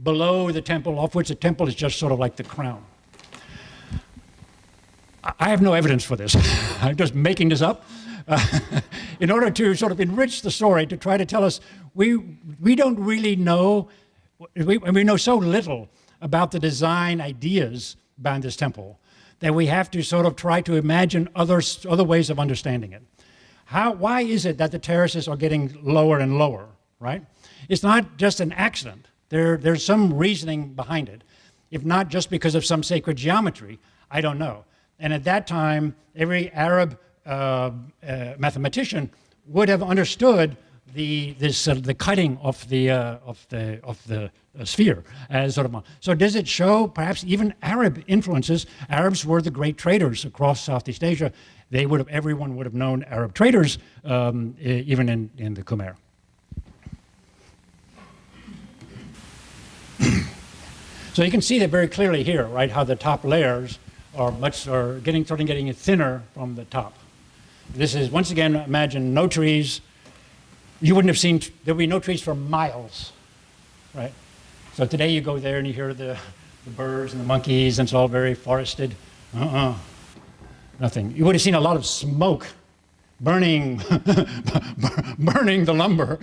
below the temple, of which the temple is just sort of like the crown. I have no evidence for this. I'm just making this up in order to sort of enrich the story, to try to tell us we don't really know, we know so little about the design ideas behind this temple that we have to sort of try to imagine other ways of understanding it. Why is it that the terraces are getting lower and lower, right? It's not just an accident. There's some reasoning behind it. If not just because of some sacred geometry, I don't know. And at that time, every Arab mathematician would have understood the cutting of the sphere as sort of. So does it show perhaps even Arab influences? Arabs were the great traders across Southeast Asia. Everyone would have known Arab traders, even in the Khmer. So you can see that very clearly here, right? How the top layers are getting thinner from the top. This is, once again, imagine no trees. You wouldn't have seen, there would be no trees for miles, right? So today you go there and you hear the birds and the monkeys, and it's all very forested. Nothing. You would have seen a lot of smoke burning, burning the lumber,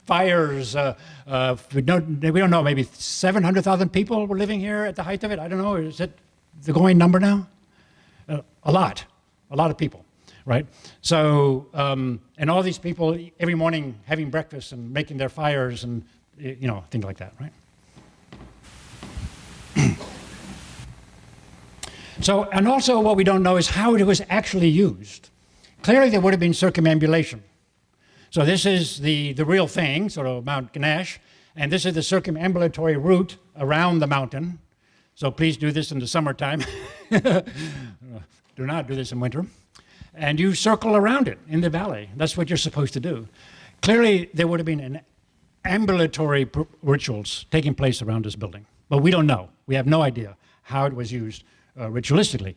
fires. We don't know, maybe 700,000 people were living here at the height of it. I don't know, is it the going number now? A lot of people, right? So, and all these people every morning having breakfast and making their fires and, things like that, right? So, and also what we don't know is how it was actually used. Clearly there would have been circumambulation. So this is the real thing, sort of Mount Ganesh, and this is the circumambulatory route around the mountain. So please do this in the summertime. Do not do this in winter. And you circle around it in the valley. That's what you're supposed to do. Clearly there would have been an ambulatory rituals taking place around this building. But we don't know. We have no idea how it was used ritualistically.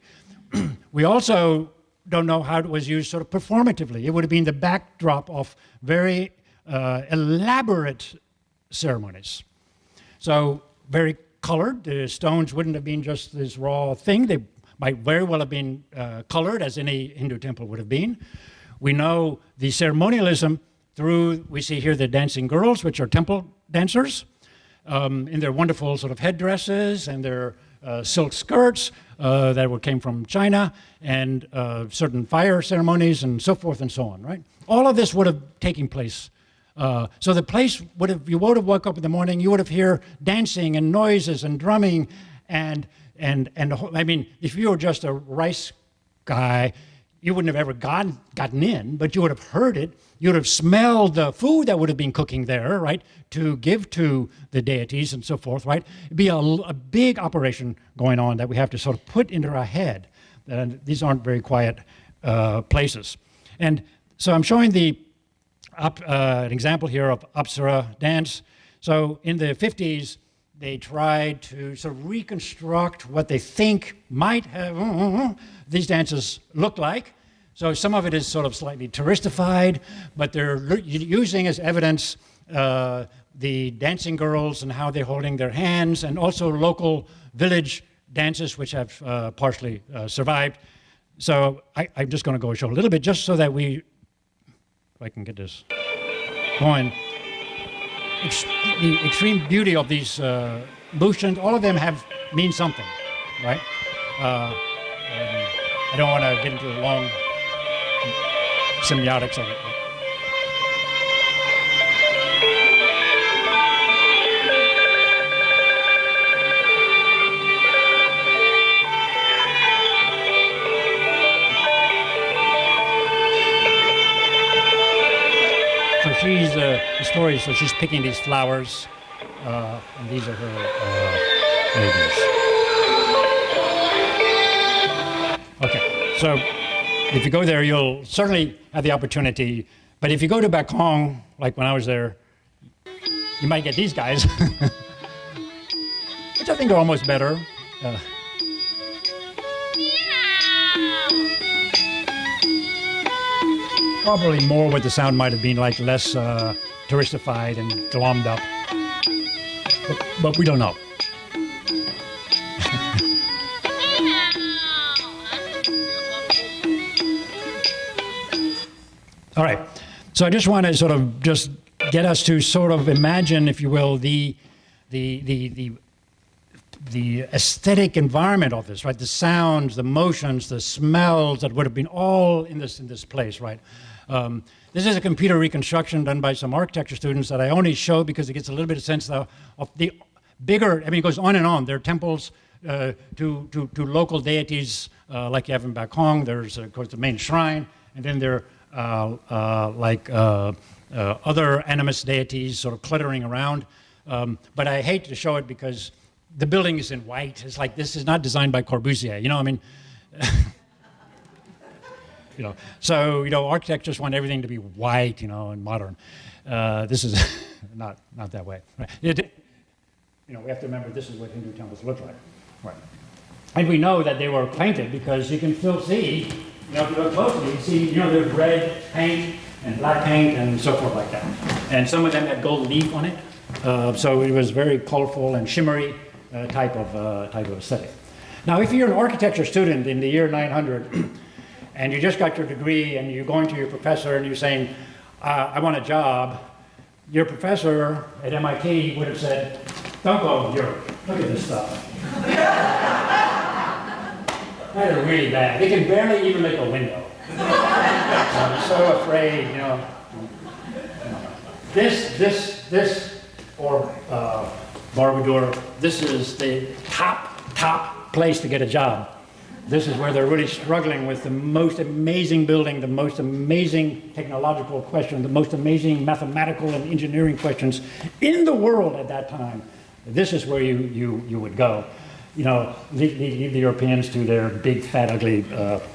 We also don't know how it was used sort of performatively. It would have been the backdrop of very elaborate ceremonies. So very colored. The stones wouldn't have been just this raw thing. They might very well have been colored, as any Hindu temple would have been. We know the ceremonialism through, we see here the dancing girls, which are temple dancers, in their wonderful sort of headdresses and their silk skirts that came from China, and certain fire ceremonies and so forth and so on, right? All of this would have taken place. So the place would have, you would have woke up in the morning, you would have heard dancing and noises and drumming and I mean, if you were just a rice guy, you wouldn't have ever gotten in, but you would have heard it. You would have smelled the food that would have been cooking there, right, to give to the deities and so forth, right? It'd be a big operation going on that we have to sort of put into our head. These aren't very quiet places. And so I'm showing an example here of Apsara dance. So in the 50s, they tried to sort of reconstruct what they think might have these dances look like. So some of it is sort of slightly touristified, but they're using as evidence the dancing girls and how they're holding their hands, and also local village dances which have partially survived. So I'm just going to go show a little bit just so that if I can get this going. The extreme beauty of these motions, all of them mean something, right? I don't want to get into the long semiotics of it. story. So she's picking these flowers, and these are her babies. Okay, so if you go there, you'll certainly have the opportunity. But if you go to Bakong, like when I was there, you might get these guys, which I think are almost better. Probably more what the sound might have been like, less touristified and glommed up. But we don't know. All right. So I just want to sort of just get us to sort of imagine, if you will, the aesthetic environment of this, right? The sounds, the motions, the smells that would have been all in this place, right? This is a computer reconstruction done by some architecture students that I only show because it gets a little bit of sense of the bigger, I mean, it goes on and on. There are temples to local deities like you have in Bakong. There's, of course, the main shrine, and then there are other animist deities sort of cluttering around. But I hate to show it because the building is in white. It's like, this is not designed by Corbusier, you know, I mean, you know, so, you know, architects just want everything to be white, you know, and modern. This is not that way. Right? You know, we have to remember this is what Hindu temples look like. Right. And we know that they were painted because you can still see, you know, if you look closely, you can see, you know, there's red paint and black paint and so forth like that. And some of them had gold leaf on it. So it was very colorful and shimmery type of aesthetic. Now, if you're an architecture student in the year 900, and you just got your degree and you're going to your professor and you're saying, I want a job, your professor at MIT would have said, don't go to Europe, look at this stuff. That is really bad. They can barely even make a window. I'm so afraid, you know. This, or Borobudur, this is the top place to get a job. This is where they're really struggling with the most amazing building, the most amazing technological question, the most amazing mathematical and engineering questions in the world at that time. This is where you would go. You know, leave the Europeans to their big, fat, ugly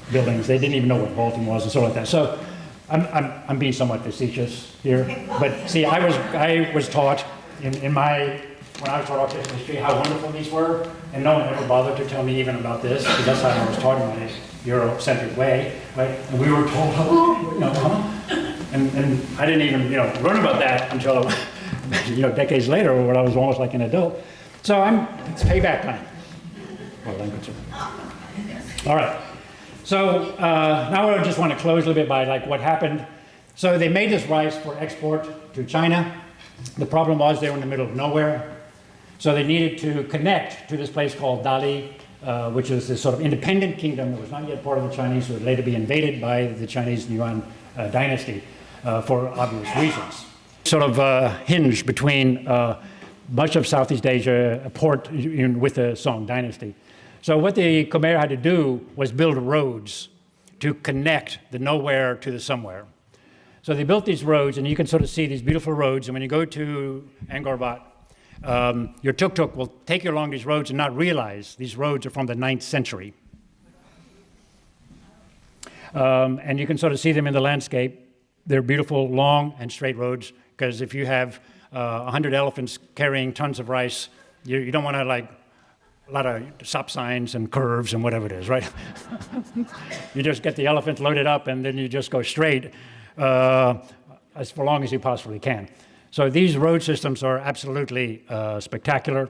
buildings. They didn't even know what vaulting was and so like that. So I'm being somewhat facetious here. But see, I was taught when I was taught architecture history, how wonderful these were, and no one ever bothered to tell me even about this, because that's how I was taught in my Eurocentric way, right? And we were told, you know, and I didn't even, you know, learn about that until, you know, decades later, when I was almost like an adult. So it's payback time. Well, language. All right. So now I just want to close a little bit by like what happened. So they made this rice for export to China. The problem was they were in the middle of nowhere. So they needed to connect to this place called Dali, which is this sort of independent kingdom that was not yet part of the Chinese, would later be invaded by the Chinese Yuan dynasty for obvious reasons. Sort of hinged between much of Southeast Asia, a port with the Song dynasty. So what the Khmer had to do was build roads to connect the nowhere to the somewhere. So they built these roads, and you can sort of see these beautiful roads, and when you go to Angkor Wat, your tuk-tuk will take you along these roads and not realize these roads are from the 9th century. And you can sort of see them in the landscape. They're beautiful, long, and straight roads, because if you have 100 elephants carrying tons of rice, you don't want to, like, a lot of stop signs and curves and whatever it is, right? You just get the elephant loaded up, and then you just go straight as for long as you possibly can. So these road systems are absolutely spectacular,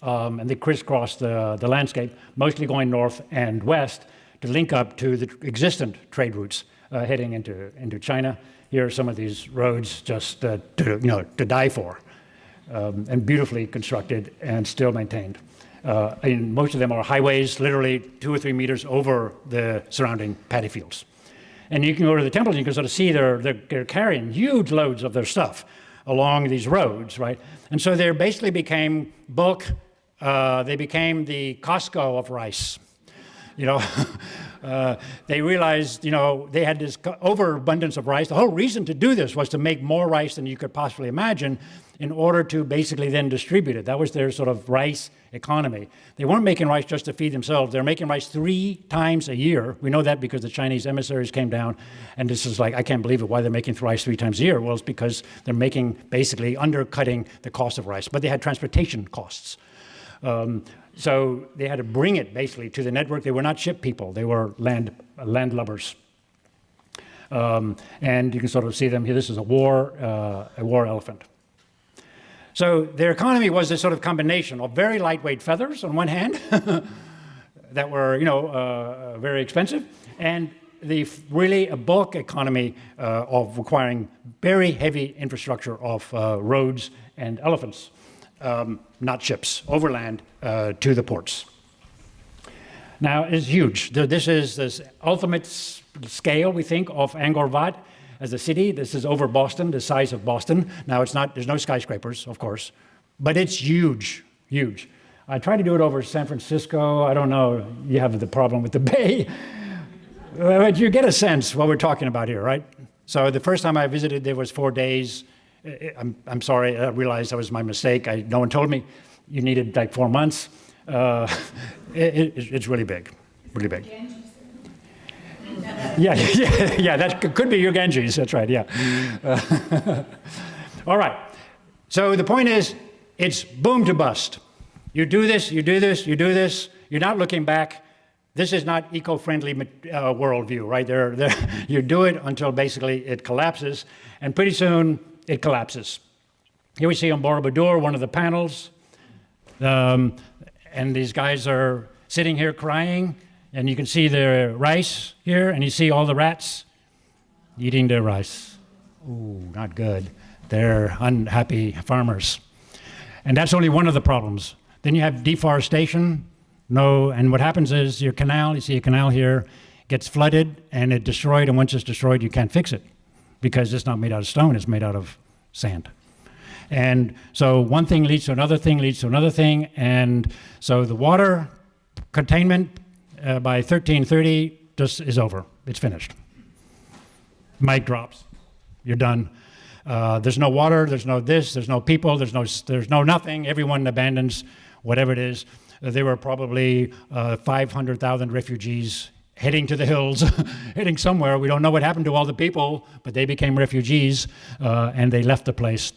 and they crisscross the landscape, mostly going north and west to link up to the existent trade routes heading into China. Here are some of these roads just to die for, and beautifully constructed and still maintained. And most of them are highways, literally 2 or 3 meters over the surrounding paddy fields. And you can go to the temples and you can sort of see they're carrying huge loads of their stuff along these roads, right? And so they basically became bulk, they became the Costco of rice. You know, They realized, they had this overabundance of rice. The whole reason to do this was to make more rice than you could possibly imagine in order to basically then distribute it. That was their sort of rice economy. They weren't making rice just to feed themselves. They're making rice 3 times a year. We know that because the Chinese emissaries came down, and this is like, I can't believe it, why they're making rice 3 times a year. Well, it's because they're basically undercutting the cost of rice. But they had transportation costs. So they had to bring it basically to the network. They were not ship people. They were landlubbers. And you can sort of see them here. This is a war elephant. So their economy was this sort of combination of very lightweight feathers on one hand that were, very expensive, and really a bulk economy of requiring very heavy infrastructure of roads and elephants, not ships, overland to the ports. Now, it's huge. This is this ultimate scale, we think, of Angkor Wat as a city. This is over Boston, the size of Boston. Now, there's no skyscrapers, of course, but it's huge, huge. I tried to do it over San Francisco. I don't know, you have the problem with the bay, but you get a sense what we're talking about here, right? So the first time I visited, there was 4 days. I'm sorry, I realized that was my mistake. No one told me you needed like 4 months. It's really big, really big. Yeah, that could be your Ganges, that's right, yeah. All right, so the point is, it's boom to bust. You do this, you do this, you do this, you're not looking back. This is not eco-friendly worldview, right? You do it until basically it collapses, and pretty soon it collapses. Here we see on Borobudur, one of the panels, and these guys are sitting here crying, and you can see their rice here, and you see all the rats eating their rice. Ooh, not good. They're unhappy farmers. And that's only one of the problems. Then you have deforestation. And what happens is your canal, you see a canal here, gets flooded and it's destroyed, and once it's destroyed, you can't fix it because it's not made out of stone, it's made out of sand. And so one thing leads to another thing, leads to another thing, and so the water containment by 1330 just is over. It's finished. Mic drops. You're done. There's no water, there's no this, there's no people, there's no nothing. Everyone abandons whatever it is. There were probably 500,000 refugees heading to the hills, heading somewhere. We don't know what happened to all the people, but they became refugees and they left the place.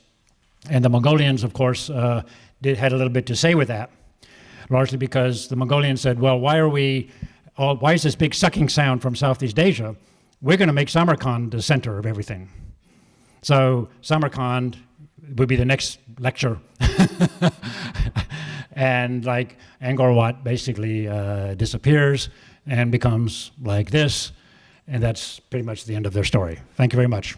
And the Mongolians, of course, had a little bit to say with that, largely because the Mongolians said, well, why is this big sucking sound from Southeast Asia? We're going to make Samarkand the center of everything. So Samarkand would be the next lecture. And like Angkor Wat basically disappears and becomes like this. And that's pretty much the end of their story. Thank you very much.